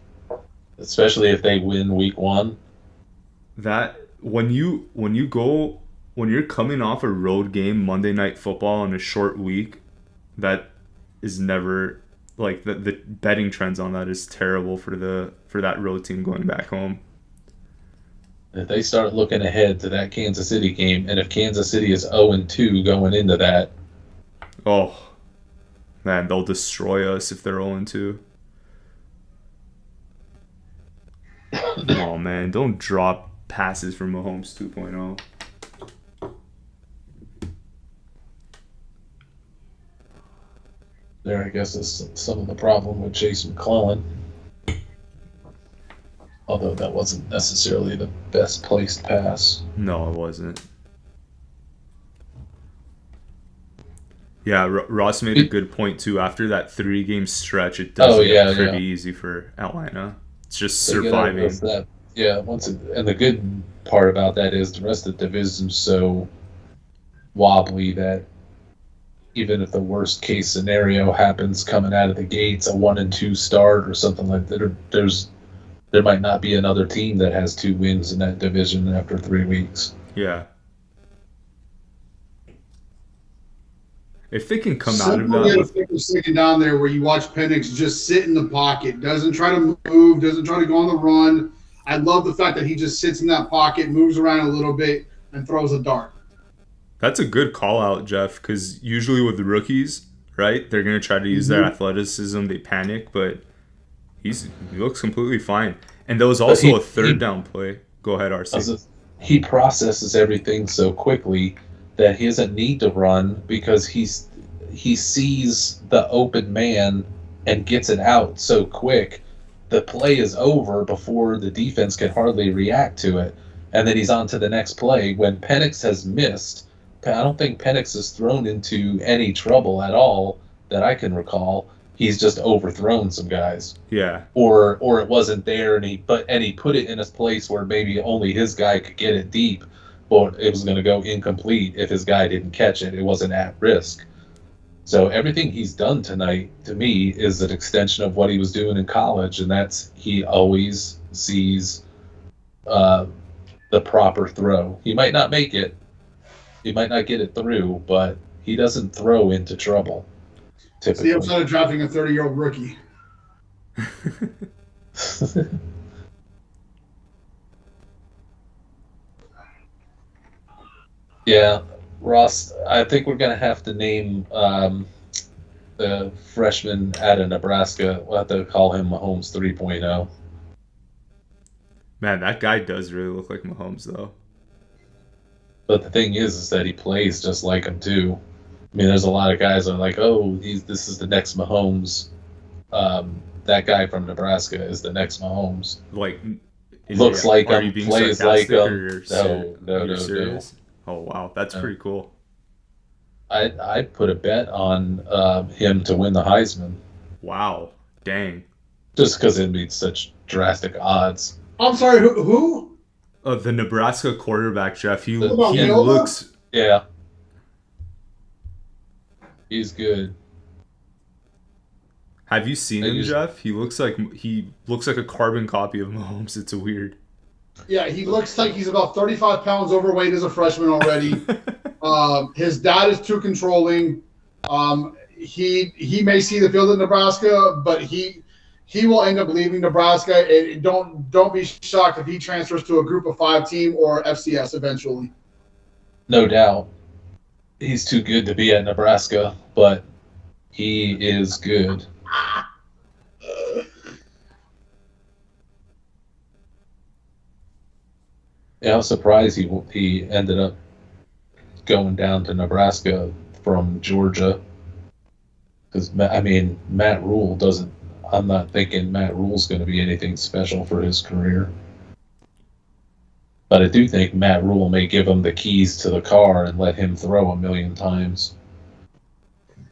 Especially if they win week 1. That when you're coming off a road game, Monday Night Football in a short week, that is never like the betting trends on that is terrible for that road team going back home. If they start looking ahead to that Kansas City game, and if Kansas City is 0-2 going into that, oh man, they'll destroy us if they're 0-2. Oh man, don't drop passes from Mahomes 2.0. There, I guess, is some of the problem with Chase McClellan. Although that wasn't necessarily the best placed pass. No, it wasn't. Yeah, Ross made a good point too. After that 3-game stretch, it does get pretty easy for Atlanta. It's just surviving. That. Yeah, and the good part about that is the rest of the division's so wobbly that even if the worst case scenario happens coming out of the gates, a 1-2 start or something like that, there might not be another team that has 2 wins in that division after 3 weeks. Yeah. If they can come out of that, sitting down there where you watch Penix just sit in the pocket, doesn't try to move, doesn't try to go on the run. I love the fact that he just sits in that pocket, moves around a little bit, and throws a dart. That's a good call out, Jeff, because usually with the rookies, right, they're going to try to use their athleticism, they panic, but he looks completely fine. And there was also a third down play. Go ahead, RC. He processes everything so quickly that he doesn't need to run because he sees the open man and gets it out so quick. The play is over before the defense can hardly react to it. and then he's on to the next play. When Penix has missed, I don't think Penix has thrown into any trouble at all that I can recall. He's just overthrown some guys. Yeah. Or it wasn't there, and he put it in a place where maybe only his guy could get it deep, but it was going to go incomplete if his guy didn't catch it. It wasn't at risk. So everything he's done tonight, to me, is an extension of what he was doing in college, and that's he always sees the proper throw. He might not make it. He might not get it through, but he doesn't throw into trouble. Typically. See, I'm not drafting a 30-year-old rookie. Yeah, Ross, I think we're going to have to name the freshman out of Nebraska. We'll have to call him Mahomes 3.0. Man, that guy does really look like Mahomes, though. But the thing is that he plays just like him, too. I mean, there's a lot of guys that are like, oh, this is the next Mahomes. That guy from Nebraska is the next Mahomes. Like, looks like him, plays like him. No. Oh, wow. That's pretty cool. I'd put a bet on him to win the Heisman. Wow. Dang. Just because it'd be such drastic odds. I'm sorry, who? The Nebraska quarterback, Jeff. He Villanova? looks... Yeah. He's good. Have you seen him, Jeff? He looks like a carbon copy of Mahomes. It's weird. Yeah, he looks like he's about 35 pounds overweight as a freshman already. His dad is too controlling. He may see the field at Nebraska, but he will end up leaving Nebraska. And don't be shocked if he transfers to a Group of 5 team or FCS eventually. No doubt. He's too good to be at Nebraska, but he is good. Yeah, I was surprised he ended up going down to Nebraska from Georgia. Because, I mean, Matt Rule doesn't... I'm not thinking Matt Rule's going to be anything special for his career. But I do think Matt Rule may give him the keys to the car and let him throw a million times.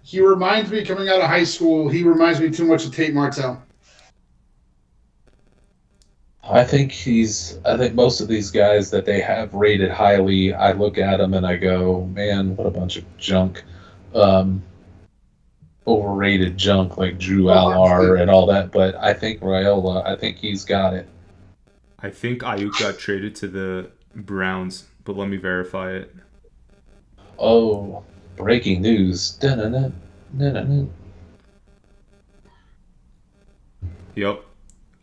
He reminds me, coming out of high school, he reminds me too much of Tate Martell. I think most of these guys that they have rated highly, I look at them and I go, man, what a bunch of junk. Overrated junk like Drew Allar and all that. But I think Raiola, I think he's got it. I think Ayuk got traded to the Browns, but let me verify it. Oh, breaking news. Dun-dun-dun, dun-dun-dun. Yep.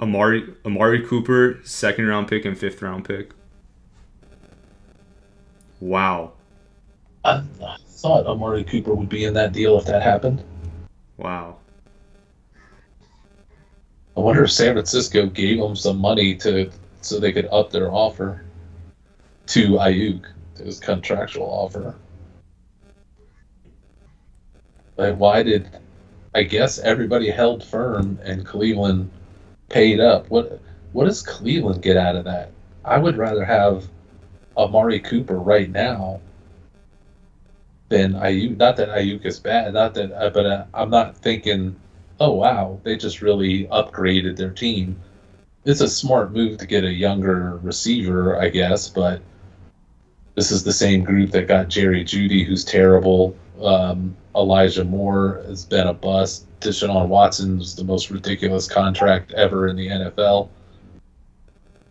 Amari Cooper, 2nd round pick and 5th round pick. Wow. I thought Amari Cooper would be in that deal if that happened. Wow. I wonder if San Francisco gave him some money so they could up their offer to Ayuk, to his contractual offer. Like, why did... I guess everybody held firm and Cleveland paid up. What does Cleveland get out of that? I would rather have Amari Cooper right now than Ayuk. Not that Ayuk is bad, but I'm not thinking, oh wow, they just really upgraded their team. It's a smart move to get a younger receiver, I guess, but this is the same group that got Jerry Jeudy, who's terrible. Elijah Moore has been a bust. Deshaun Watson was the most ridiculous contract ever in the NFL.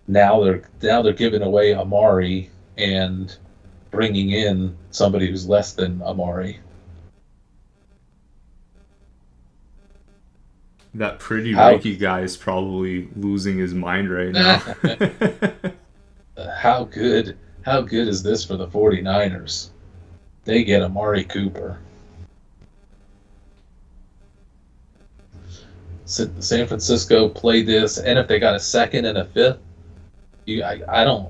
Now they're giving away Amari and bringing in somebody who's less than Amari. That pretty Ricky guy is probably losing his mind right now. How good is this for the 49ers? They get Amari Cooper. San Francisco played this, and if they got a 2nd and a 5th,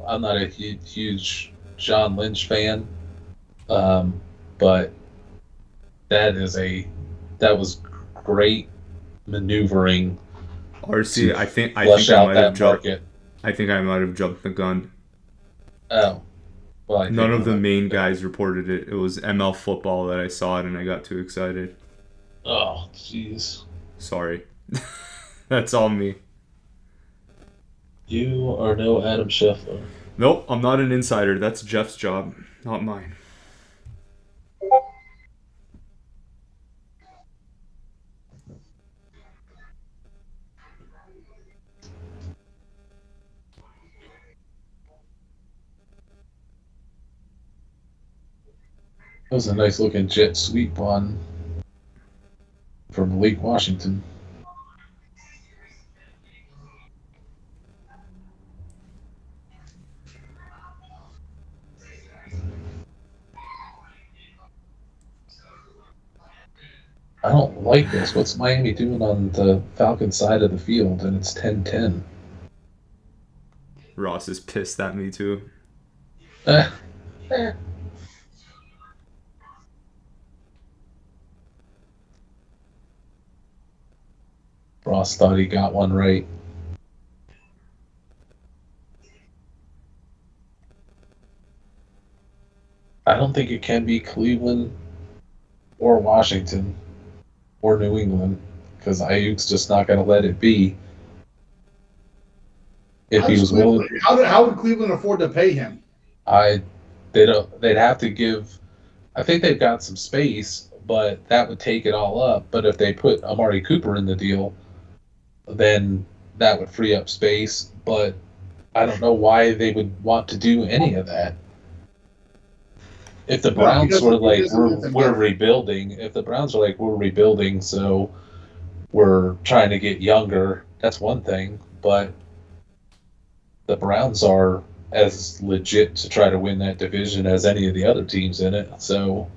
I'm not a huge John Lynch fan, but that was great maneuvering. RC, I think I might have jumped the gun. Oh. Well, I None think of the main guys reported it. It was ML Football that I saw it and I got too excited. Oh, jeez. Sorry. That's all me. You are no Adam Scheffler. Nope, I'm not an insider. That's Jeff's job, not mine. That was a nice looking jet sweep on from Lake Washington. I don't like this. What's Miami doing on the Falcons side of the field? And it's 10-10. Ross is pissed at me too. Ross thought he got one right. I don't think it can be Cleveland or Washington or New England because Ayuk's just not going to let it be. If he was willing, how would Cleveland afford to pay him? they'd have to give. I think they've got some space, but that would take it all up. But if they put Amari Cooper in the deal, then that would free up space. But I don't know why they would want to do any of that. If the Browns were like, we're rebuilding, if the Browns are like, we're rebuilding, so we're trying to get younger, that's one thing. But the Browns are as legit to try to win that division as any of the other teams in it. So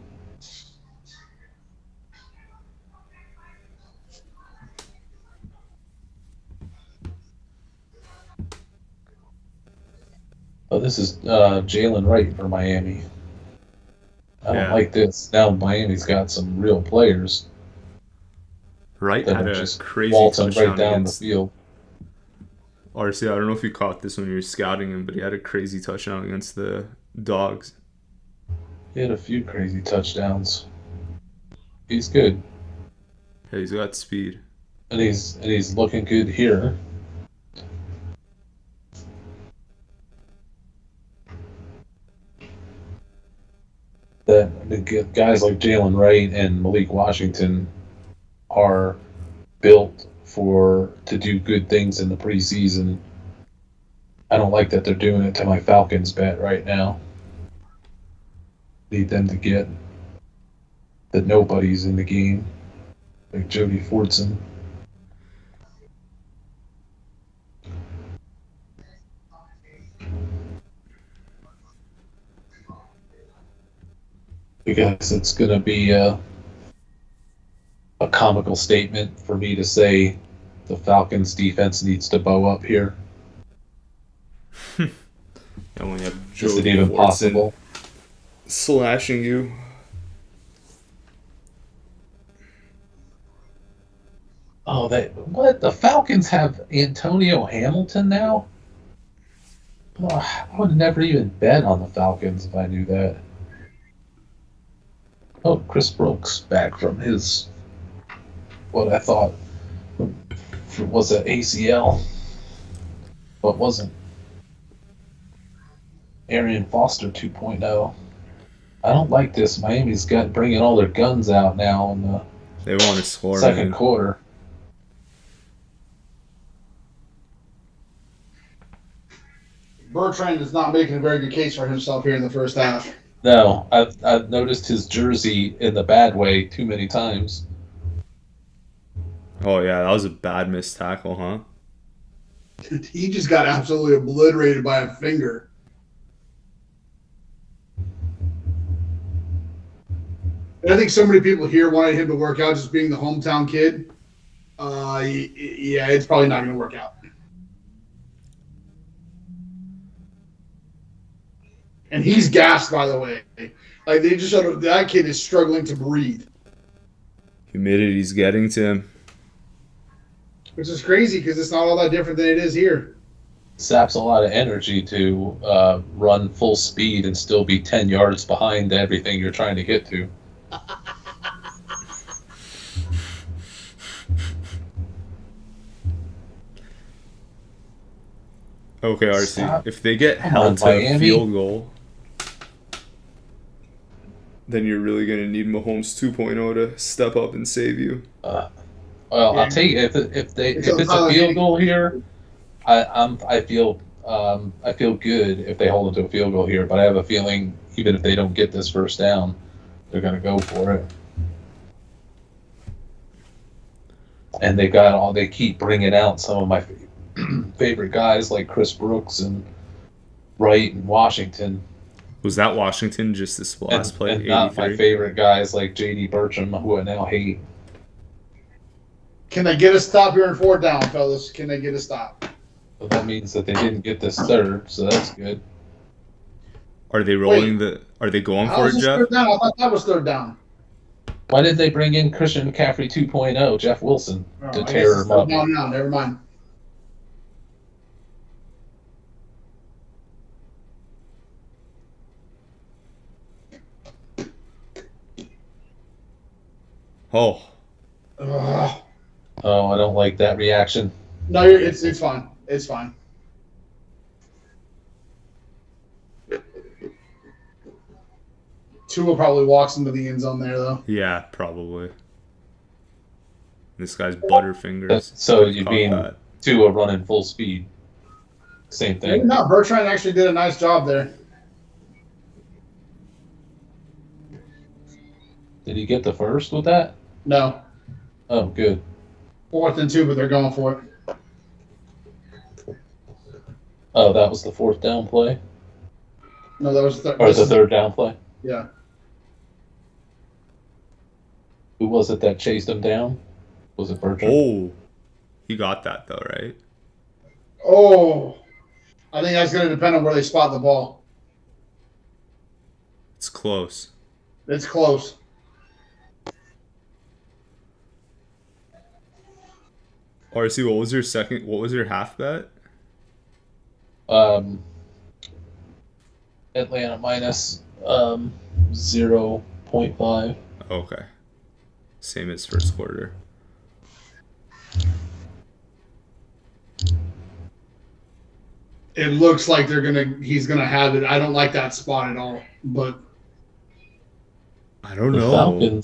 this is Jalen Wright for Miami. I don't like this. Now Miami's got some real players. Right, that had are a just crazy waltzing touchdown right down against the field. RC. I don't know if you caught this when you were scouting him, but he had a crazy touchdown against the Dogs. He had a few crazy touchdowns. He's good. Yeah, he's got speed. And he's looking good here. That the guys like Jalen Wright and Malik Washington are built to do good things in the preseason. I don't like that they're doing it to my Falcons bet right now. Need them to get that nobody's in the game, like Jody Fortson. Because it's going to be a comical statement for me to say the Falcons defense needs to bow up here. And when you have Is it even possible? Slashing you. Oh, what? The Falcons have Antonio Hamilton now? Oh, I would never even bet on the Falcons if I knew that. Oh, Chris Brooks back from his, what I thought was an ACL, but wasn't. Arian Foster 2.0. I don't like this. Miami's bringing all their guns out now in the They want to score, second quarter. Bertrand is not making a very good case for himself here in the first half. No, I've noticed his jersey in the bad way too many times. Oh, yeah, that was a bad missed tackle, huh? He just got absolutely obliterated by a finger. And I think so many people here wanted him to work out just being the hometown kid. Yeah, it's probably not going to work out. And he's gassed, by the way. Like, they just showed that kid is struggling to breathe. Humidity's getting to him. Which is crazy because it's not all that different than it is here. saps a lot of energy to run full speed and still be 10 yards behind everything you're trying to get to. Okay, RC. Stop. If they get held to a field goal, then you're really going to need Mahomes 2.0 to step up and save you. Well, I'll tell you, if it's a field goal here, I feel good if they hold it to a field goal here. But I have a feeling even if they don't get this first down, they're going to go for it. And they keep bringing out some of my favorite guys like Chris Brooks and Wright and Washington. Was that Washington just this last play? And not my favorite guys like J.D. Bertram, who I now hate. Can they get a stop here in 4th down, fellas? Can they get a stop? But that means that they didn't get this third, so that's good. Are they rolling Are they going for it, Jeff? 3rd down? I thought that was 3rd down. Why did they bring in Christian McCaffrey 2.0, Jeff Wilson, to tear him up? No, never mind. Oh. Oh, I don't like that reaction. No, it's fine. It's fine. Tua probably walks into the end zone there, though. Yeah, probably. This guy's Butterfingers. So you mean Tua running full speed? Same thing. Maybe not. Bertrand actually did a nice job there. Did he get the first with that? No. Oh, good. 4th and 2, but they're going for it. Oh, that was the 4th down play? No, that was the 3rd down play? Yeah. Who was it that chased him down? Was it Bertrand? Oh, he got that though, right? Oh, I think that's going to depend on where they spot the ball. It's close. It's close. RC, what was your half bet? Atlanta minus 0.5. Okay. Same as first quarter. It looks like he's gonna have it. I don't like that spot at all, but I don't know.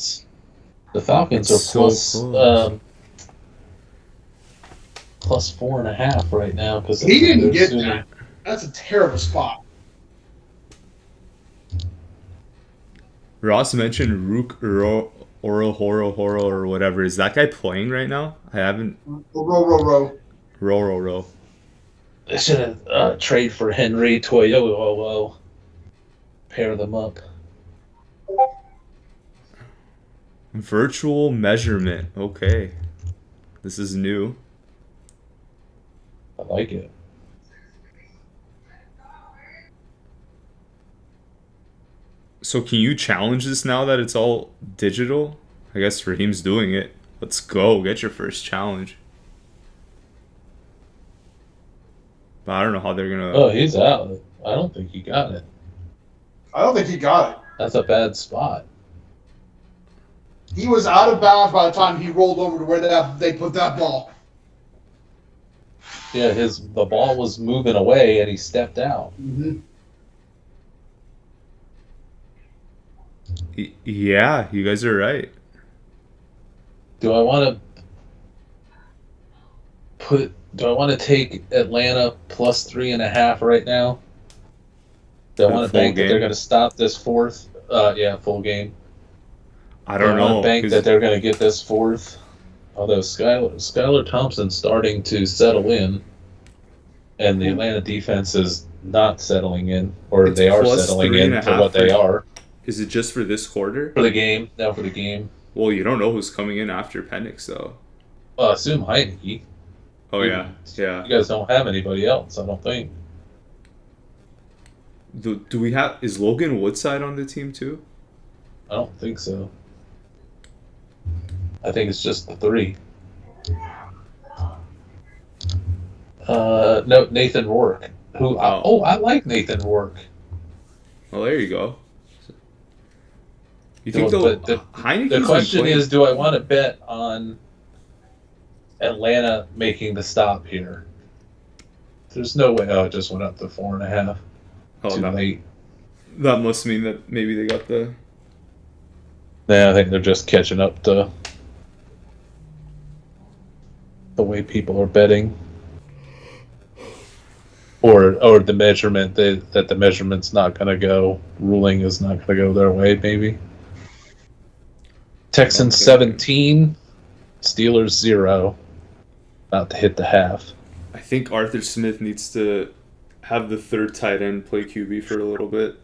The Falcons are plus 4.5 right now because he didn't get that. That's a terrible spot. Ross mentioned Rook Horo or whatever. Is that guy playing right now? I haven't. Row. They should have trade for Henry Toyo. Pair them up. Virtual measurement. Okay. This is new. I like it. So can you challenge this now that it's all digital? I guess Raheem's doing it. Let's go. Get your first challenge. But I don't know how they're going to... Oh, he's out. I don't think he got it. I don't think he got it. That's a bad spot. He was out of bounds by the time he rolled over to where they put that ball. Yeah, the ball was moving away and he stepped out. Mm-hmm. Yeah, you guys are right. Do I want to take Atlanta plus 3.5 right now? Do I want to bank that they're going to stop this fourth? Full game. I don't know. Bank that they're going to get this fourth. Although Skylar Thompson's starting to settle in, and the Atlanta defense is not settling in, or they are settling in for what they are. Is it just for this quarter? For the game. No, for the game. Well, you don't know who's coming in after Penix, though. Well, assume Heineke. Oh, yeah. Yeah. You guys don't have anybody else, I don't think. Do we have... Is Logan Woodside on the team, too? I don't think so. I think it's just the three. No, Nathan Rourke. I like Nathan Rourke. Well, there you go. You think the question is, do I want to bet on Atlanta making the stop here? There's no way. Oh, it just went up to 4.5. Too late. That must mean that maybe they got the... Yeah, I think they're just catching up to the way people are betting. Or the measurement, that the measurement's not going to go, ruling is not going to go their way, maybe. Texans 17, Steelers 0. About to hit the half. I think Arthur Smith needs to have the third tight end play QB for a little bit.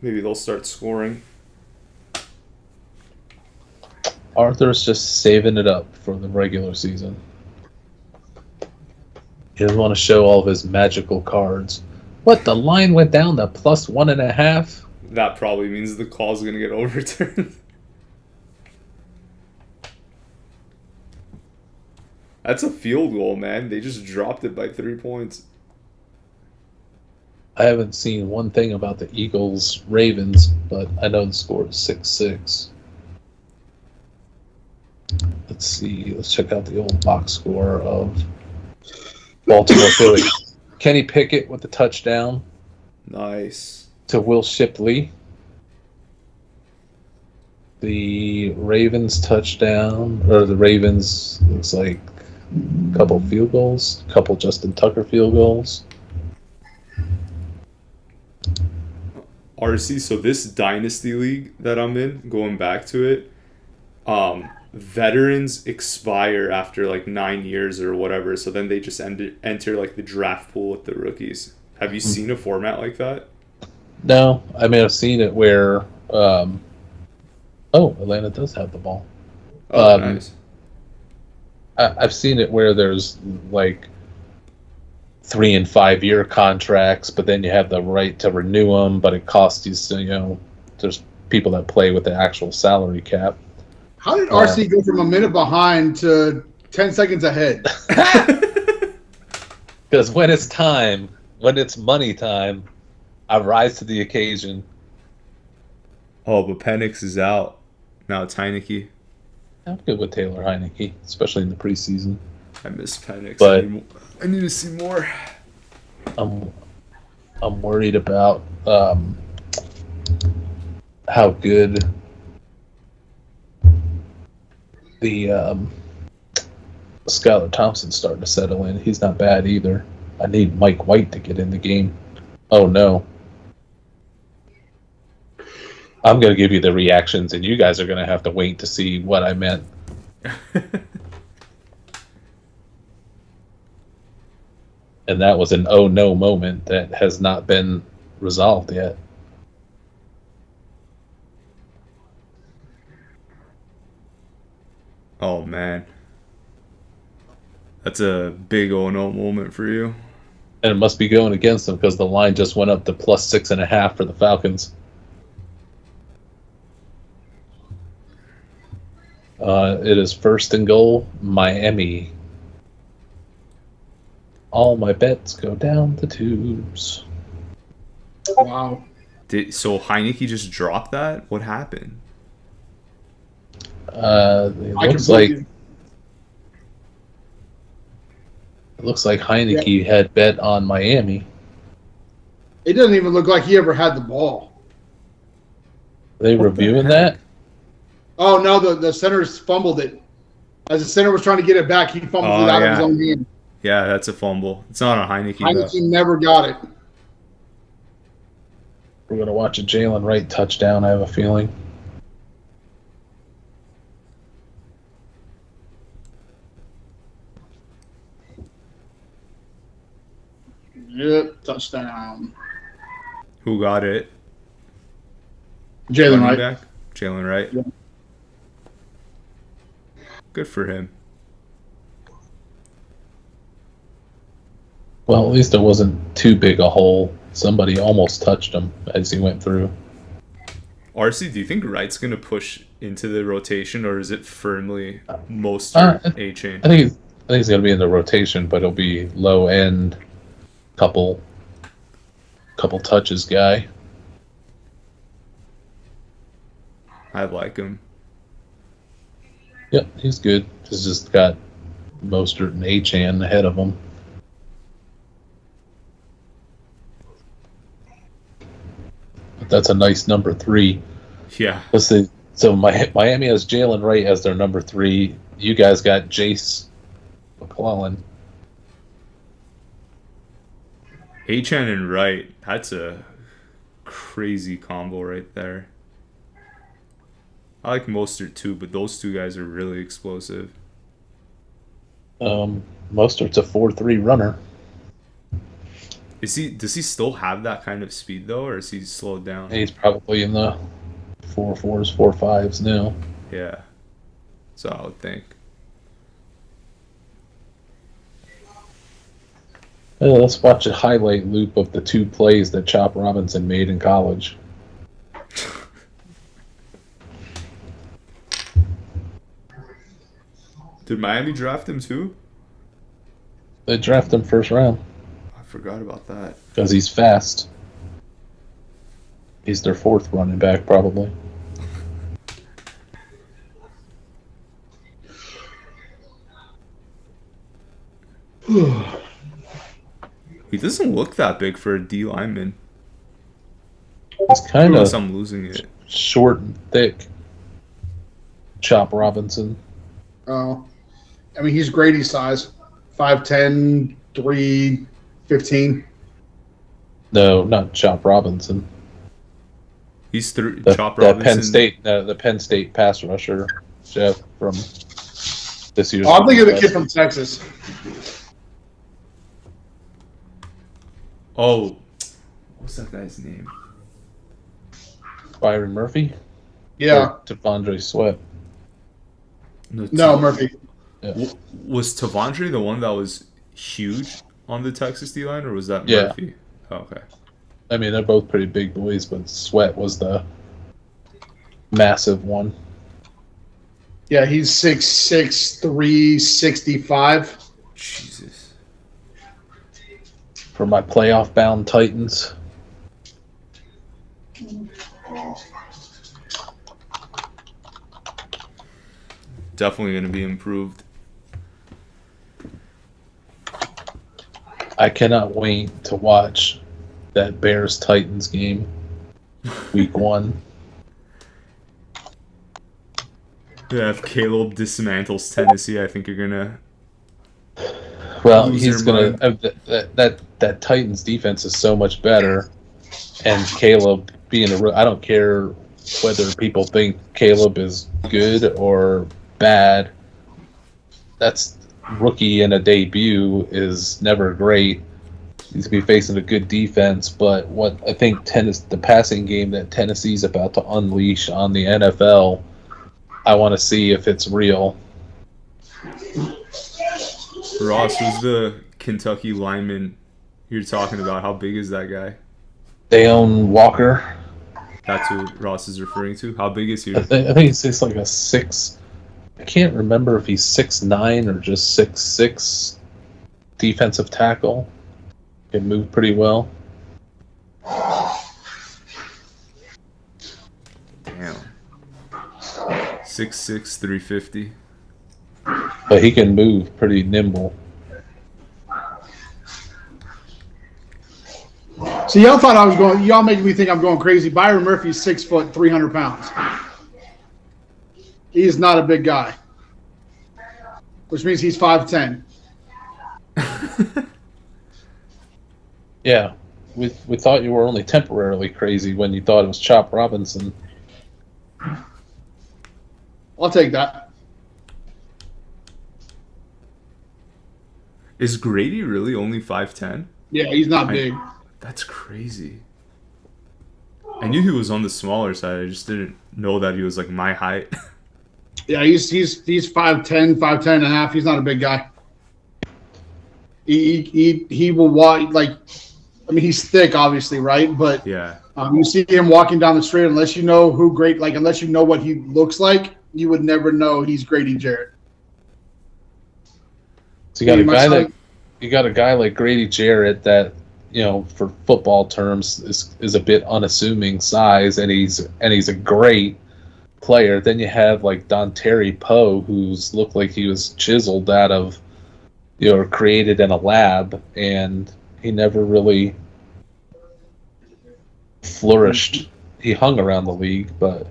Maybe they'll start scoring. Arthur's just saving it up for the regular season. He doesn't want to show all of his magical cards. What, the line went down to plus 1.5? That probably means the call's going to get overturned. That's a field goal, man. They just dropped it by 3 points. I haven't seen one thing about the Eagles-Ravens, but I know the score is 6-6. Let's see. Let's check out the old box score of Baltimore Philly. Kenny Pickett with the touchdown. Nice. To Will Shipley. The Ravens touchdown, or the Ravens, looks like a couple field goals, a couple Justin Tucker field goals. RC, so this dynasty league that I'm in, going back to it, veterans expire after like 9 years or whatever, so then they just enter like the draft pool with the rookies. Have you seen a format like that? No, I mean I've seen it where Atlanta does have the ball. Nice. I've seen it where there's like 3 and 5 year contracts, but then you have the right to renew them, but it costs you, there's people that play with the actual salary cap. How did RC go from a minute behind to 10 seconds ahead? Because when it's money time, I rise to the occasion. Oh, but Penix is out. Now it's Heineke. I'm good with Taylor Heineke, especially in the preseason. I miss Penix. But I need to see more. I'm worried about how good the Skylar Thompson's starting to settle in. He's not bad either. I need Mike White to get in the game. Oh no. I'm going to give you the reactions, and you guys are going to have to wait to see what I meant. And that was an oh no moment that has not been resolved yet. Oh, man. That's a big oh no moment for you. And it must be going against them because the line just went up to plus 6.5 for the Falcons. It is first and goal, Miami. All my bets go down the tubes. Wow. So Heineke just dropped that? What happened? It looks like Heineke had bet on Miami. It doesn't even look like he ever had the ball. Are they reviewing that? Oh, no, the center's fumbled it. As the center was trying to get it back, he fumbled it out of his own hand. Yeah, that's a fumble. It's not on Heineke. Heineke never got it. We're going to watch a Jalen Wright touchdown, I have a feeling. Yep, touchdown. Who got it? Jalen Wright. Jalen Wright. Yeah. Good for him. Well, at least it wasn't too big a hole. Somebody almost touched him as he went through. RC, do you think Wright's going to push into the rotation, or is it firmly most A-chain? I think think he's going to be in the rotation, but he'll be low end, couple touches guy. I like him. Yep, he's good. He's just got Mostert and Achane ahead of him. But that's a nice number 3. Yeah. Let's see. So Miami has Jalen Wright as their number 3. You guys got Jace McClellan. Achane and Wright. That's a crazy combo right there. I like Mostert too, but those two guys are really explosive. Mostert's a 4.3 runner. Does he still have that kind of speed though, or is he slowed down? He's probably in the 4.4s, 4.5s now. Yeah. So I would think. Let's watch a highlight loop of the 2 plays that Chop Robinson made in college. Did Miami draft him too? They drafted him first round. I forgot about that. Because he's fast. He's their 4th running back, probably. He doesn't look that big for a D lineman. He's kind of Unless I'm losing it. short and thick. Chop Robinson. Oh, I mean, he's Grady size, 5'10", 315. No, not Chop Robinson. He's That Chop Robinson. the Penn State pass rusher, Jeff, from this year's. Oh, I'm thinking of the kid from Texas. Oh, what's that guy's name? Byron Murphy? Yeah. Or Devondre Sweat. No, Murphy. Yeah. Was Tavondre the one that was huge on the Texas D line, or was that Yeah. Murphy? Oh, okay. I mean, they're both pretty big boys, but Sweat was the massive one. Yeah, he's 6'6", 365. Jesus. For my playoff-bound Titans. Definitely going to be improved. I cannot wait to watch that Bears-Titans game, week 1. Yeah, if Caleb dismantles Tennessee, I think you're going to... Well, lose he's your going to... That Titans defense is so much better, and Caleb being I don't care whether people think Caleb is good or bad. That's rookie in a debut is never great. He's going to be facing a good defense, but what I think the passing game that Tennessee's about to unleash on the NFL, I want to see if it's real. Ross, who's the Kentucky lineman you're talking about? How big is that guy? They own Walker. That's who Ross is referring to? How big is he? I think he's like a 6. I can't remember if he's 6'9" or just 6'6" defensive tackle. Can move pretty well. Damn. 6'6", 350. But he can move pretty nimble. So y'all thought I was going. Y'all making me think I'm going crazy. Byron Murphy's 6 foot, 300 pounds. He is not a big guy, which means he's 5'10". Yeah, we thought you were only temporarily crazy when you thought it was Chop Robinson. I'll take that. Is Grady really only 5'10"? Yeah, he's not big. That's crazy. I knew he was on the smaller side. I just didn't know that he was like my height. Yeah, he's 5'10", 5'10 and a half. He's not a big guy. He will walk like. I mean, he's thick, obviously, right? But Yeah. You see him walking down the street, unless you know unless you know what he looks like, you would never know he's Grady Jarrett. So you got a guy like Grady Jarrett that, for football terms is a bit unassuming size, and he's a great player. Then you have like Dontari Poe, who's looked like he was chiseled out of, or created in a lab, and he never really flourished. He hung around the league, but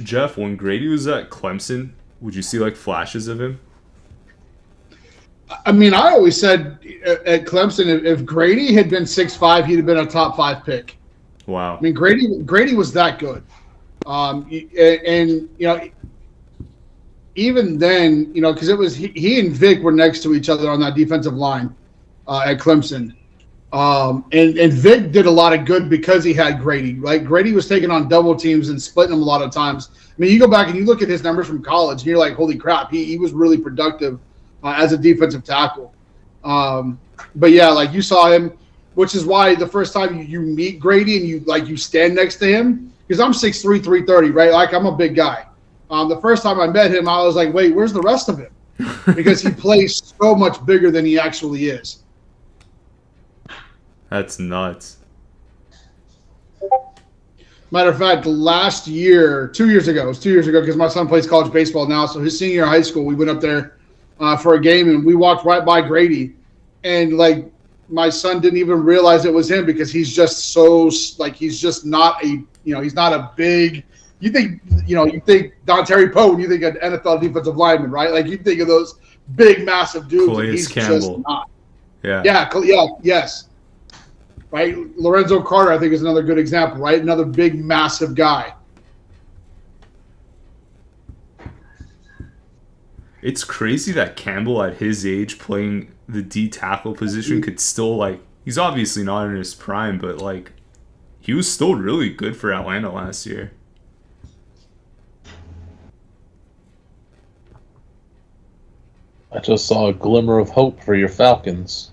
Jeff, when Grady was at Clemson, would you see like flashes of him? I mean, I always said at Clemson, if Grady had been 6'5", he'd have been a top 5 pick. Wow. I mean, Grady was that good. And even then, because it was he and Vic were next to each other on that defensive line at Clemson. And Vic did a lot of good because he had Grady. Like Grady was taking on double teams and splitting them a lot of times. I mean, you go back and you look at his numbers from college, and you're like, holy crap, he was really productive as a defensive tackle. But yeah, like you saw him, which is why the first time you meet Grady and you stand next to him, because I'm 6'3", 330, right? Like I'm a big guy. The first time I met him, I was like, wait, where's the rest of him? Because he plays so much bigger than he actually is. That's nuts. Matter of fact, last year, 2 years ago, because my son plays college baseball now, so his senior year of high school, we went up there for a game, and we walked right by Grady, and like my son didn't even realize it was him because he's just so like he's just not a he's not a big. You think Dontari Poe when you think an NFL defensive lineman, right? Like you think of those big, massive dudes. Calais He's Campbell. just not. Yeah. Yes. Right, Lorenzo Carter, I think, is another good example. Right, another big, massive guy. It's crazy that Campbell, at his age, playing the D tackle position, could still he's obviously not in his prime, but he was still really good for Atlanta last year. I just saw a glimmer of hope for your Falcons.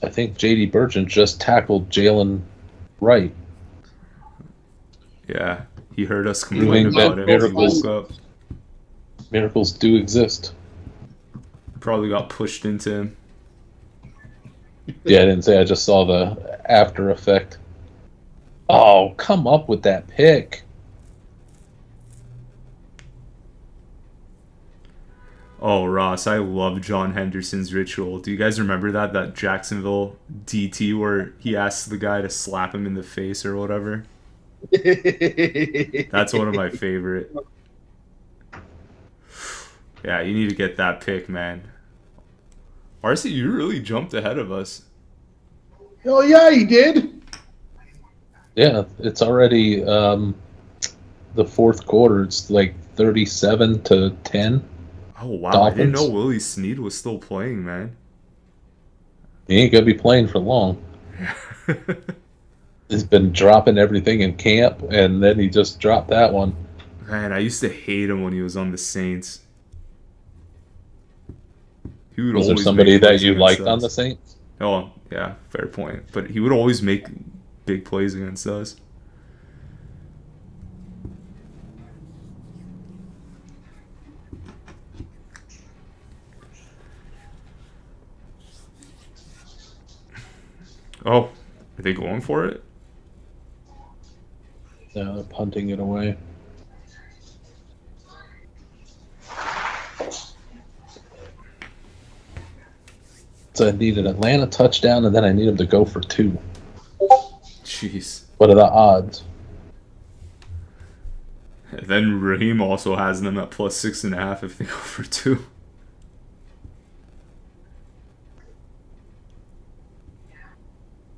I think J.D. Burgeon just tackled Jalen Wright. Yeah, he heard us complain about him. Miracles, He woke up. Miracles do exist. Probably got pushed into him. Yeah, I didn't say. I just saw the after effect. Oh, come up with that pick. Oh, Ross, I love John Henderson's ritual. Do you guys remember that Jacksonville DT where he asked the guy to slap him in the face or whatever? That's one of my favorite. Yeah, you need to get that pick, man. RC, you really jumped ahead of us. Oh, yeah, he did. Yeah, it's already the fourth quarter. It's like 37-10. Oh, wow. Dolphins. I didn't know Willie Snead was still playing, man. He ain't going to be playing for long. He's been dropping everything in camp, and then he just dropped that one. Man, I used to hate him when he was on the Saints. He would Was there always somebody make that plays you against liked us. on the Saints? Oh, yeah, fair point. But he would always make big plays against us. Oh, are they going for it? No, they're punting it away. So I need an Atlanta touchdown, and then I need them to go for 2. Jeez. What are the odds? And then Raheem also has them at plus 6.5 if they go for 2.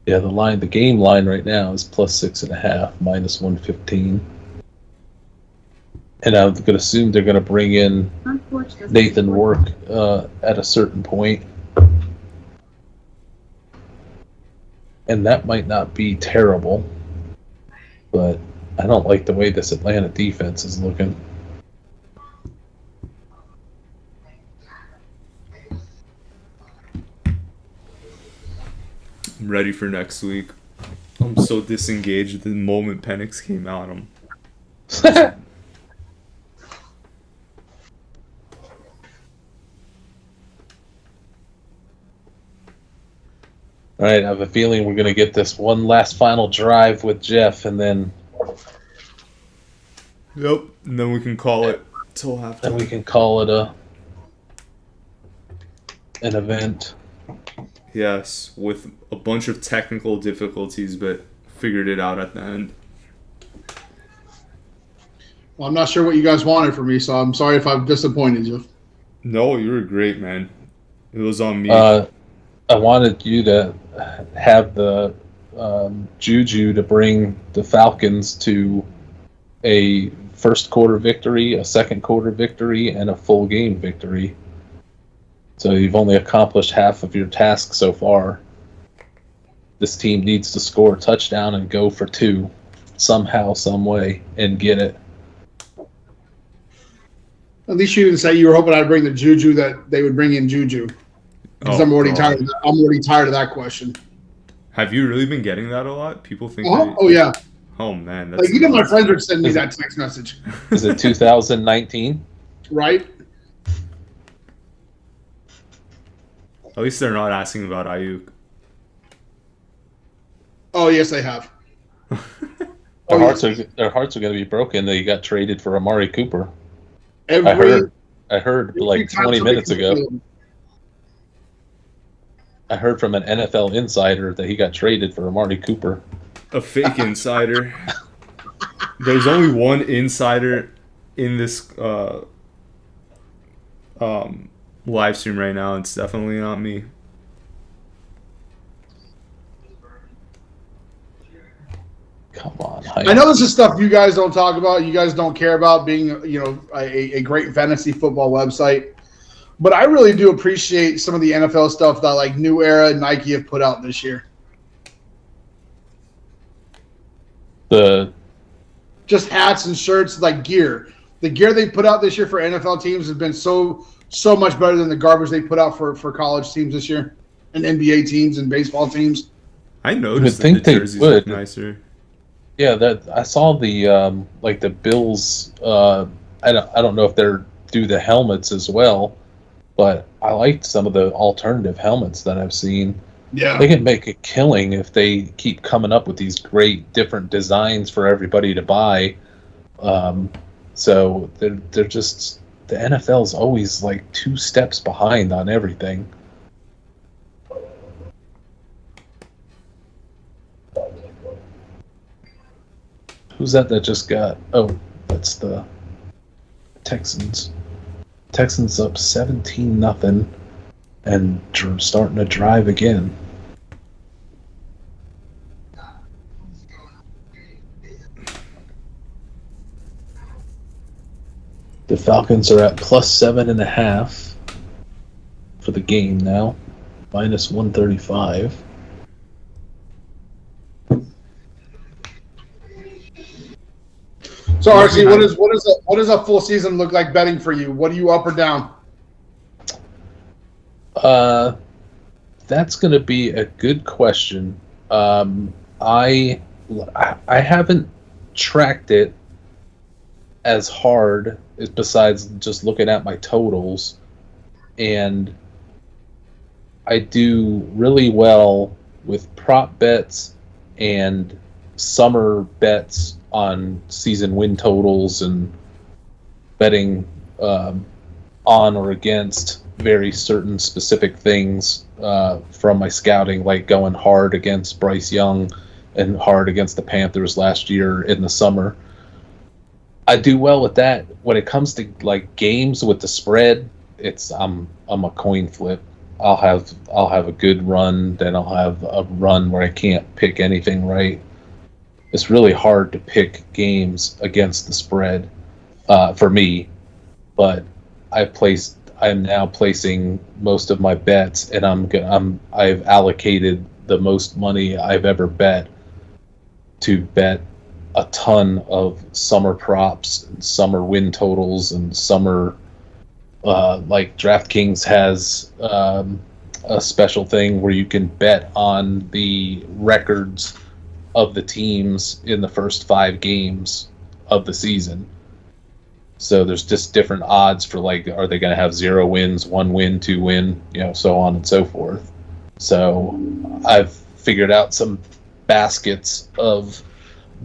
Yeah, the game line right now is plus 6.5, minus 115. And I'm going to assume they're going to bring in Nathan Work at a certain point. And that might not be terrible, but I don't like the way this Atlanta defense is looking. I'm ready for next week. I'm so disengaged the moment Penix came out. All right, I have a feeling we're going to get this one last final drive with Jeff, and then... Yep, and then we can call it till halftime. Then we can call it an event. Yes, with a bunch of technical difficulties, but figured it out at the end. Well, I'm not sure what you guys wanted from me, so I'm sorry if I've disappointed you. No, you were great, man. It was on me. I wanted you to have the juju to bring the Falcons to a first quarter victory, a second quarter victory, and a full game victory. So you've only accomplished half of your task so far. This team needs to score a touchdown and go for 2 somehow, some way, and get it. At least you didn't say you were hoping I'd bring the juju that they would bring in juju. Because I'm already tired of that. I'm already tired of that question. Have you really been getting that a lot? People think. Oh yeah. Oh man, that's like even my friends would send me that text message. Is it 2019? Right. At least they're not asking about Ayuk. Oh yes, they have. Their hearts are going to be broken that he got traded for Amari Cooper. I heard like 20 minutes ago. I heard from an NFL insider that he got traded for Amari Cooper. A fake insider. There's only one insider in this live stream right now. It's definitely not me. Come on. I know this is stuff you guys don't talk about. You guys don't care about being, a great fantasy football website. But I really do appreciate some of the NFL stuff that like New Era and Nike have put out this year. Just hats and shirts, like gear. The gear they put out this year for NFL teams has been so much better than the garbage they put out for college teams this year, and NBA teams and baseball teams. I noticed that the jerseys look nicer. Yeah, that I saw the like the Bills. I don't know if they're do the helmets as well, but I liked some of the alternative helmets that I've seen. Yeah, they can make a killing if they keep coming up with these great different designs for everybody to buy. So they're just the NFL's always like 2 steps behind on everything. Who's that just got? Oh, that's the Texans. Texans up 17-0 and starting to drive again. The Falcons are at +7.5 for the game now, -135. So RC, what does a full season look like betting for you? What are you up or down? That's going to be a good question. I haven't tracked it as hard besides just looking at my totals, and I do really well with prop bets and summer bets on season win totals and betting on or against very certain specific things from my scouting, like going hard against Bryce Young and hard against the Panthers last year in the summer. I do well with that. When it comes to like games with the spread, I'm a coin flip. I'll have a good run, then I'll have a run where I can't pick anything right. It's really hard to pick games against the spread for me, but I'm now placing most of my bets, and I've allocated the most money I've ever bet to bet a ton of summer props and summer win totals and summer like DraftKings has a special thing where you can bet on the records of the teams in the first 5 games of the season. So there's just different odds for like, are they going to have 0 wins, 1 win, 2 win, so on and so forth. So I've figured out some baskets of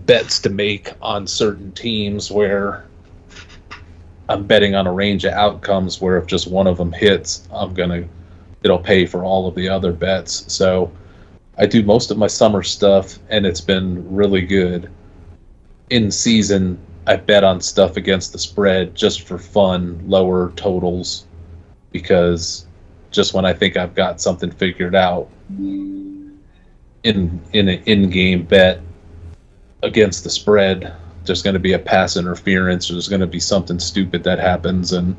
bets to make on certain teams where I'm betting on a range of outcomes where if just one of them hits, it'll pay for all of the other bets. So I do most of my summer stuff, and it's been really good. In season, I bet on stuff against the spread just for fun, lower totals, because just when I think I've got something figured out in an in-game bet against the spread, there's going to be a pass interference, or there's going to be something stupid that happens, and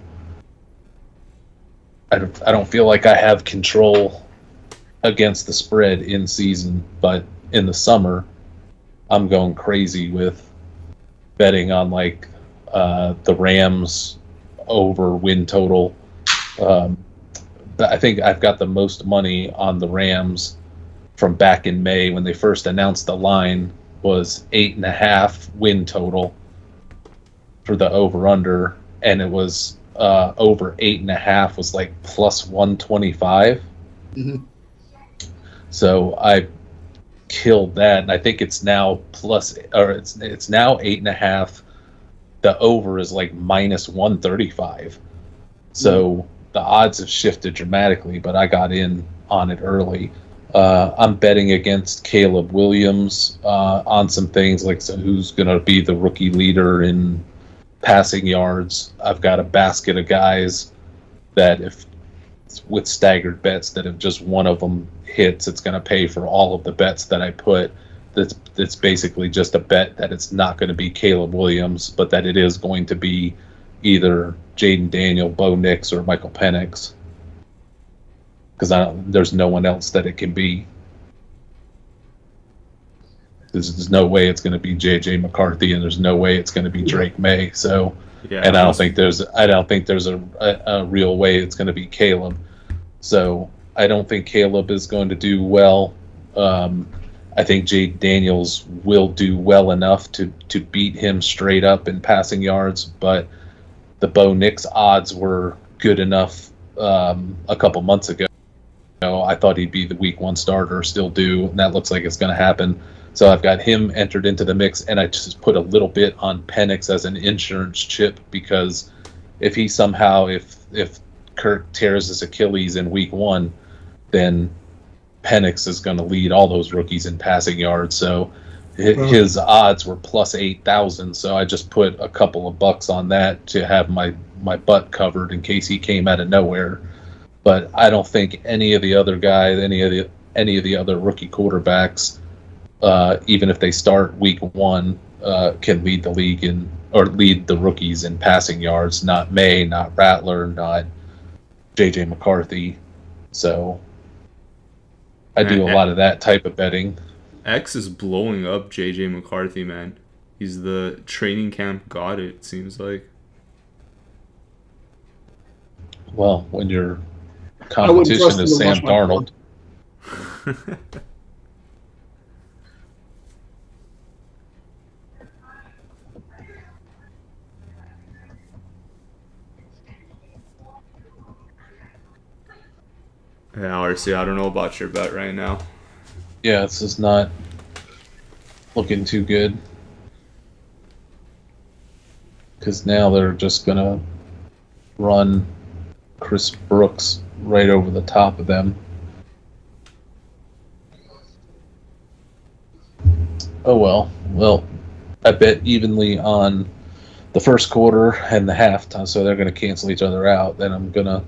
I don't feel like I have control against the spread in season. But in the summer, I'm going crazy with betting on like the Rams over win total. I think I've got the most money on the Rams from back in May when they first announced the line was 8.5 win total for the over-under, and it was over 8.5 was like plus 125. Mm-hmm. So I killed that, and I think it's now it's now 8.5. The over is like minus 135. So the odds have shifted dramatically, but I got in on it early. I'm betting against Caleb Williams on some things, like who's going to be the rookie leader in passing yards. I've got a basket of guys that if with staggered bets that if just one of them hits, it's going to pay for all of the bets that I put. That's basically just a bet that it's not going to be Caleb Williams, but that it is going to be either Jaden Daniel, Bo Nix, or Michael Penix. Because there's no one else that it can be. There's no way it's going to be J.J. McCarthy, and there's no way it's going to be Drake May. So, yeah, and I don't think there's a real way it's going to be Caleb. So I don't think Caleb is going to do well. I think Jaden Daniels will do well enough to beat him straight up in passing yards, but the Bo Nix odds were good enough a couple months ago. I thought he'd be the week 1 starter, still do, and that looks like it's going to happen. So I've got him entered into the mix, and I just put a little bit on Penix as an insurance chip, because if he somehow, if Kirk tears his Achilles in week 1, then Penix is going to lead all those rookies in passing yards. So his odds were plus 8,000. So I just put a couple of bucks on that to have my butt covered in case he came out of nowhere. But I don't think any of the other guys, any of the other rookie quarterbacks, even if they start week 1, can lead the league or lead the rookies in passing yards. Not May, not Rattler, not J.J. McCarthy. So I do a lot of that type of betting. X is blowing up J.J. McCarthy, man. He's the training camp god, it seems like. Well, when your competition is Sam Darnold. Yeah, RC, I don't know about your bet right now. Yeah, this is not looking too good. Because now they're just going to run Chris Brooks right over the top of them. Oh well. Well, I bet evenly on the first quarter and the halftime, so they're going to cancel each other out. Then I'm going to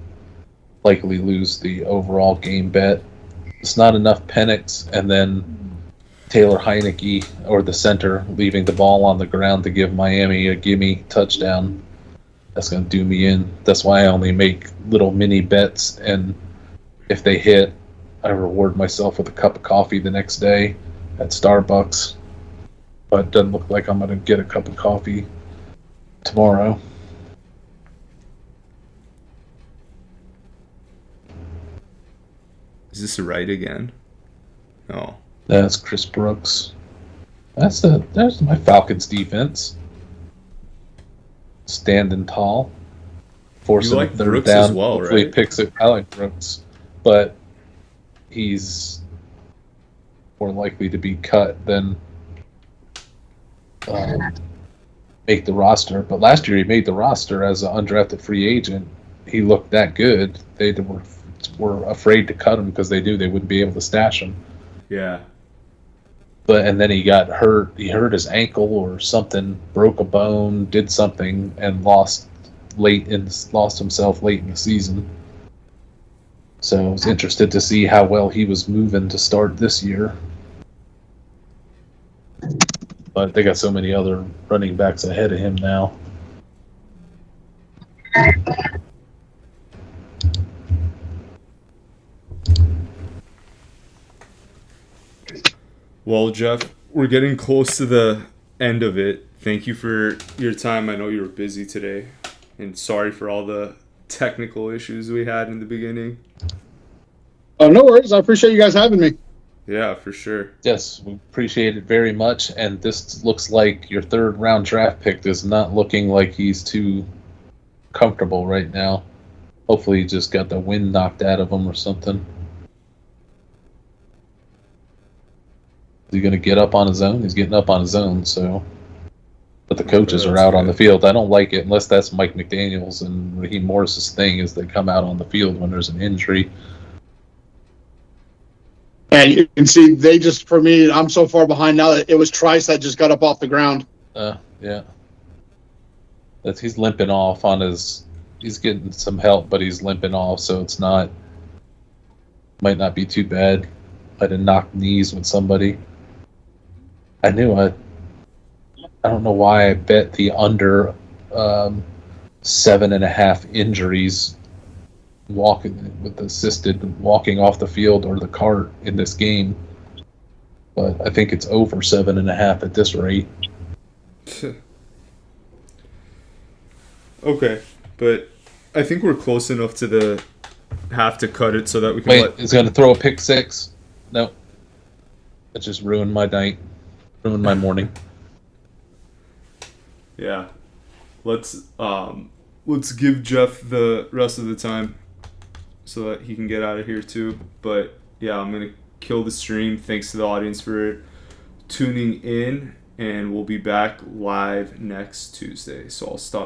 likely lose the overall game bet. It's not enough Penix, and then Taylor Heineke, or the center, leaving the ball on the ground to give Miami a gimme touchdown. That's going to do me in. That's why I only make little mini bets, and if they hit, I reward myself with a cup of coffee the next day at Starbucks. But it doesn't look like I'm going to get a cup of coffee tomorrow. Is this right again? No. That's Chris Brooks. There's my Falcons defense. Standing tall. Forcing you like a third Brooks down. as well, Hopefully right? Picks it. I like Brooks. But he's more likely to be cut than make the roster. But last year he made the roster as an undrafted free agent. He looked that good. They were afraid to cut him because they knew they wouldn't be able to stash him. Yeah. And then he got hurt. He hurt his ankle or something, broke a bone, did something, and lost himself late in the season. So I was interested to see how well he was moving to start this year. But they got so many other running backs ahead of him now. Well, Jeff, we're getting close to the end of it. Thank you for your time. I know you were busy today. And sorry for all the technical issues we had in the beginning. Oh, no worries. I appreciate you guys having me. Yeah, for sure. Yes, we appreciate it very much. And this looks like your third round draft pick is not looking like he's too comfortable right now. Hopefully he just got the wind knocked out of him or something. Is he going to get up on his own? He's getting up on his own, so. But the coaches are out on the field. I don't like it unless that's Mike McDaniels and Raheem Morris's thing is they come out on the field when there's an injury. And you can see they just, for me, I'm so far behind now that it was Trice that just got up off the ground. Yeah. He's limping off on his. He's getting some help, but he's limping off, so it's not. Might not be too bad. I had knock knees with somebody. I don't know why I bet the under 7.5 injuries walking with assisted walking off the field or the cart in this game. But I think it's over 7.5 at this rate. Okay, but I think we're close enough to the have to cut it so that we can He's going to throw a pick six. No. That just ruined my night. Ruined my morning. Yeah. Let's give Jeff the rest of the time so that he can get out of here too. But yeah, I'm going to kill the stream. Thanks to the audience for tuning in, and we'll be back live next Tuesday. So I'll stop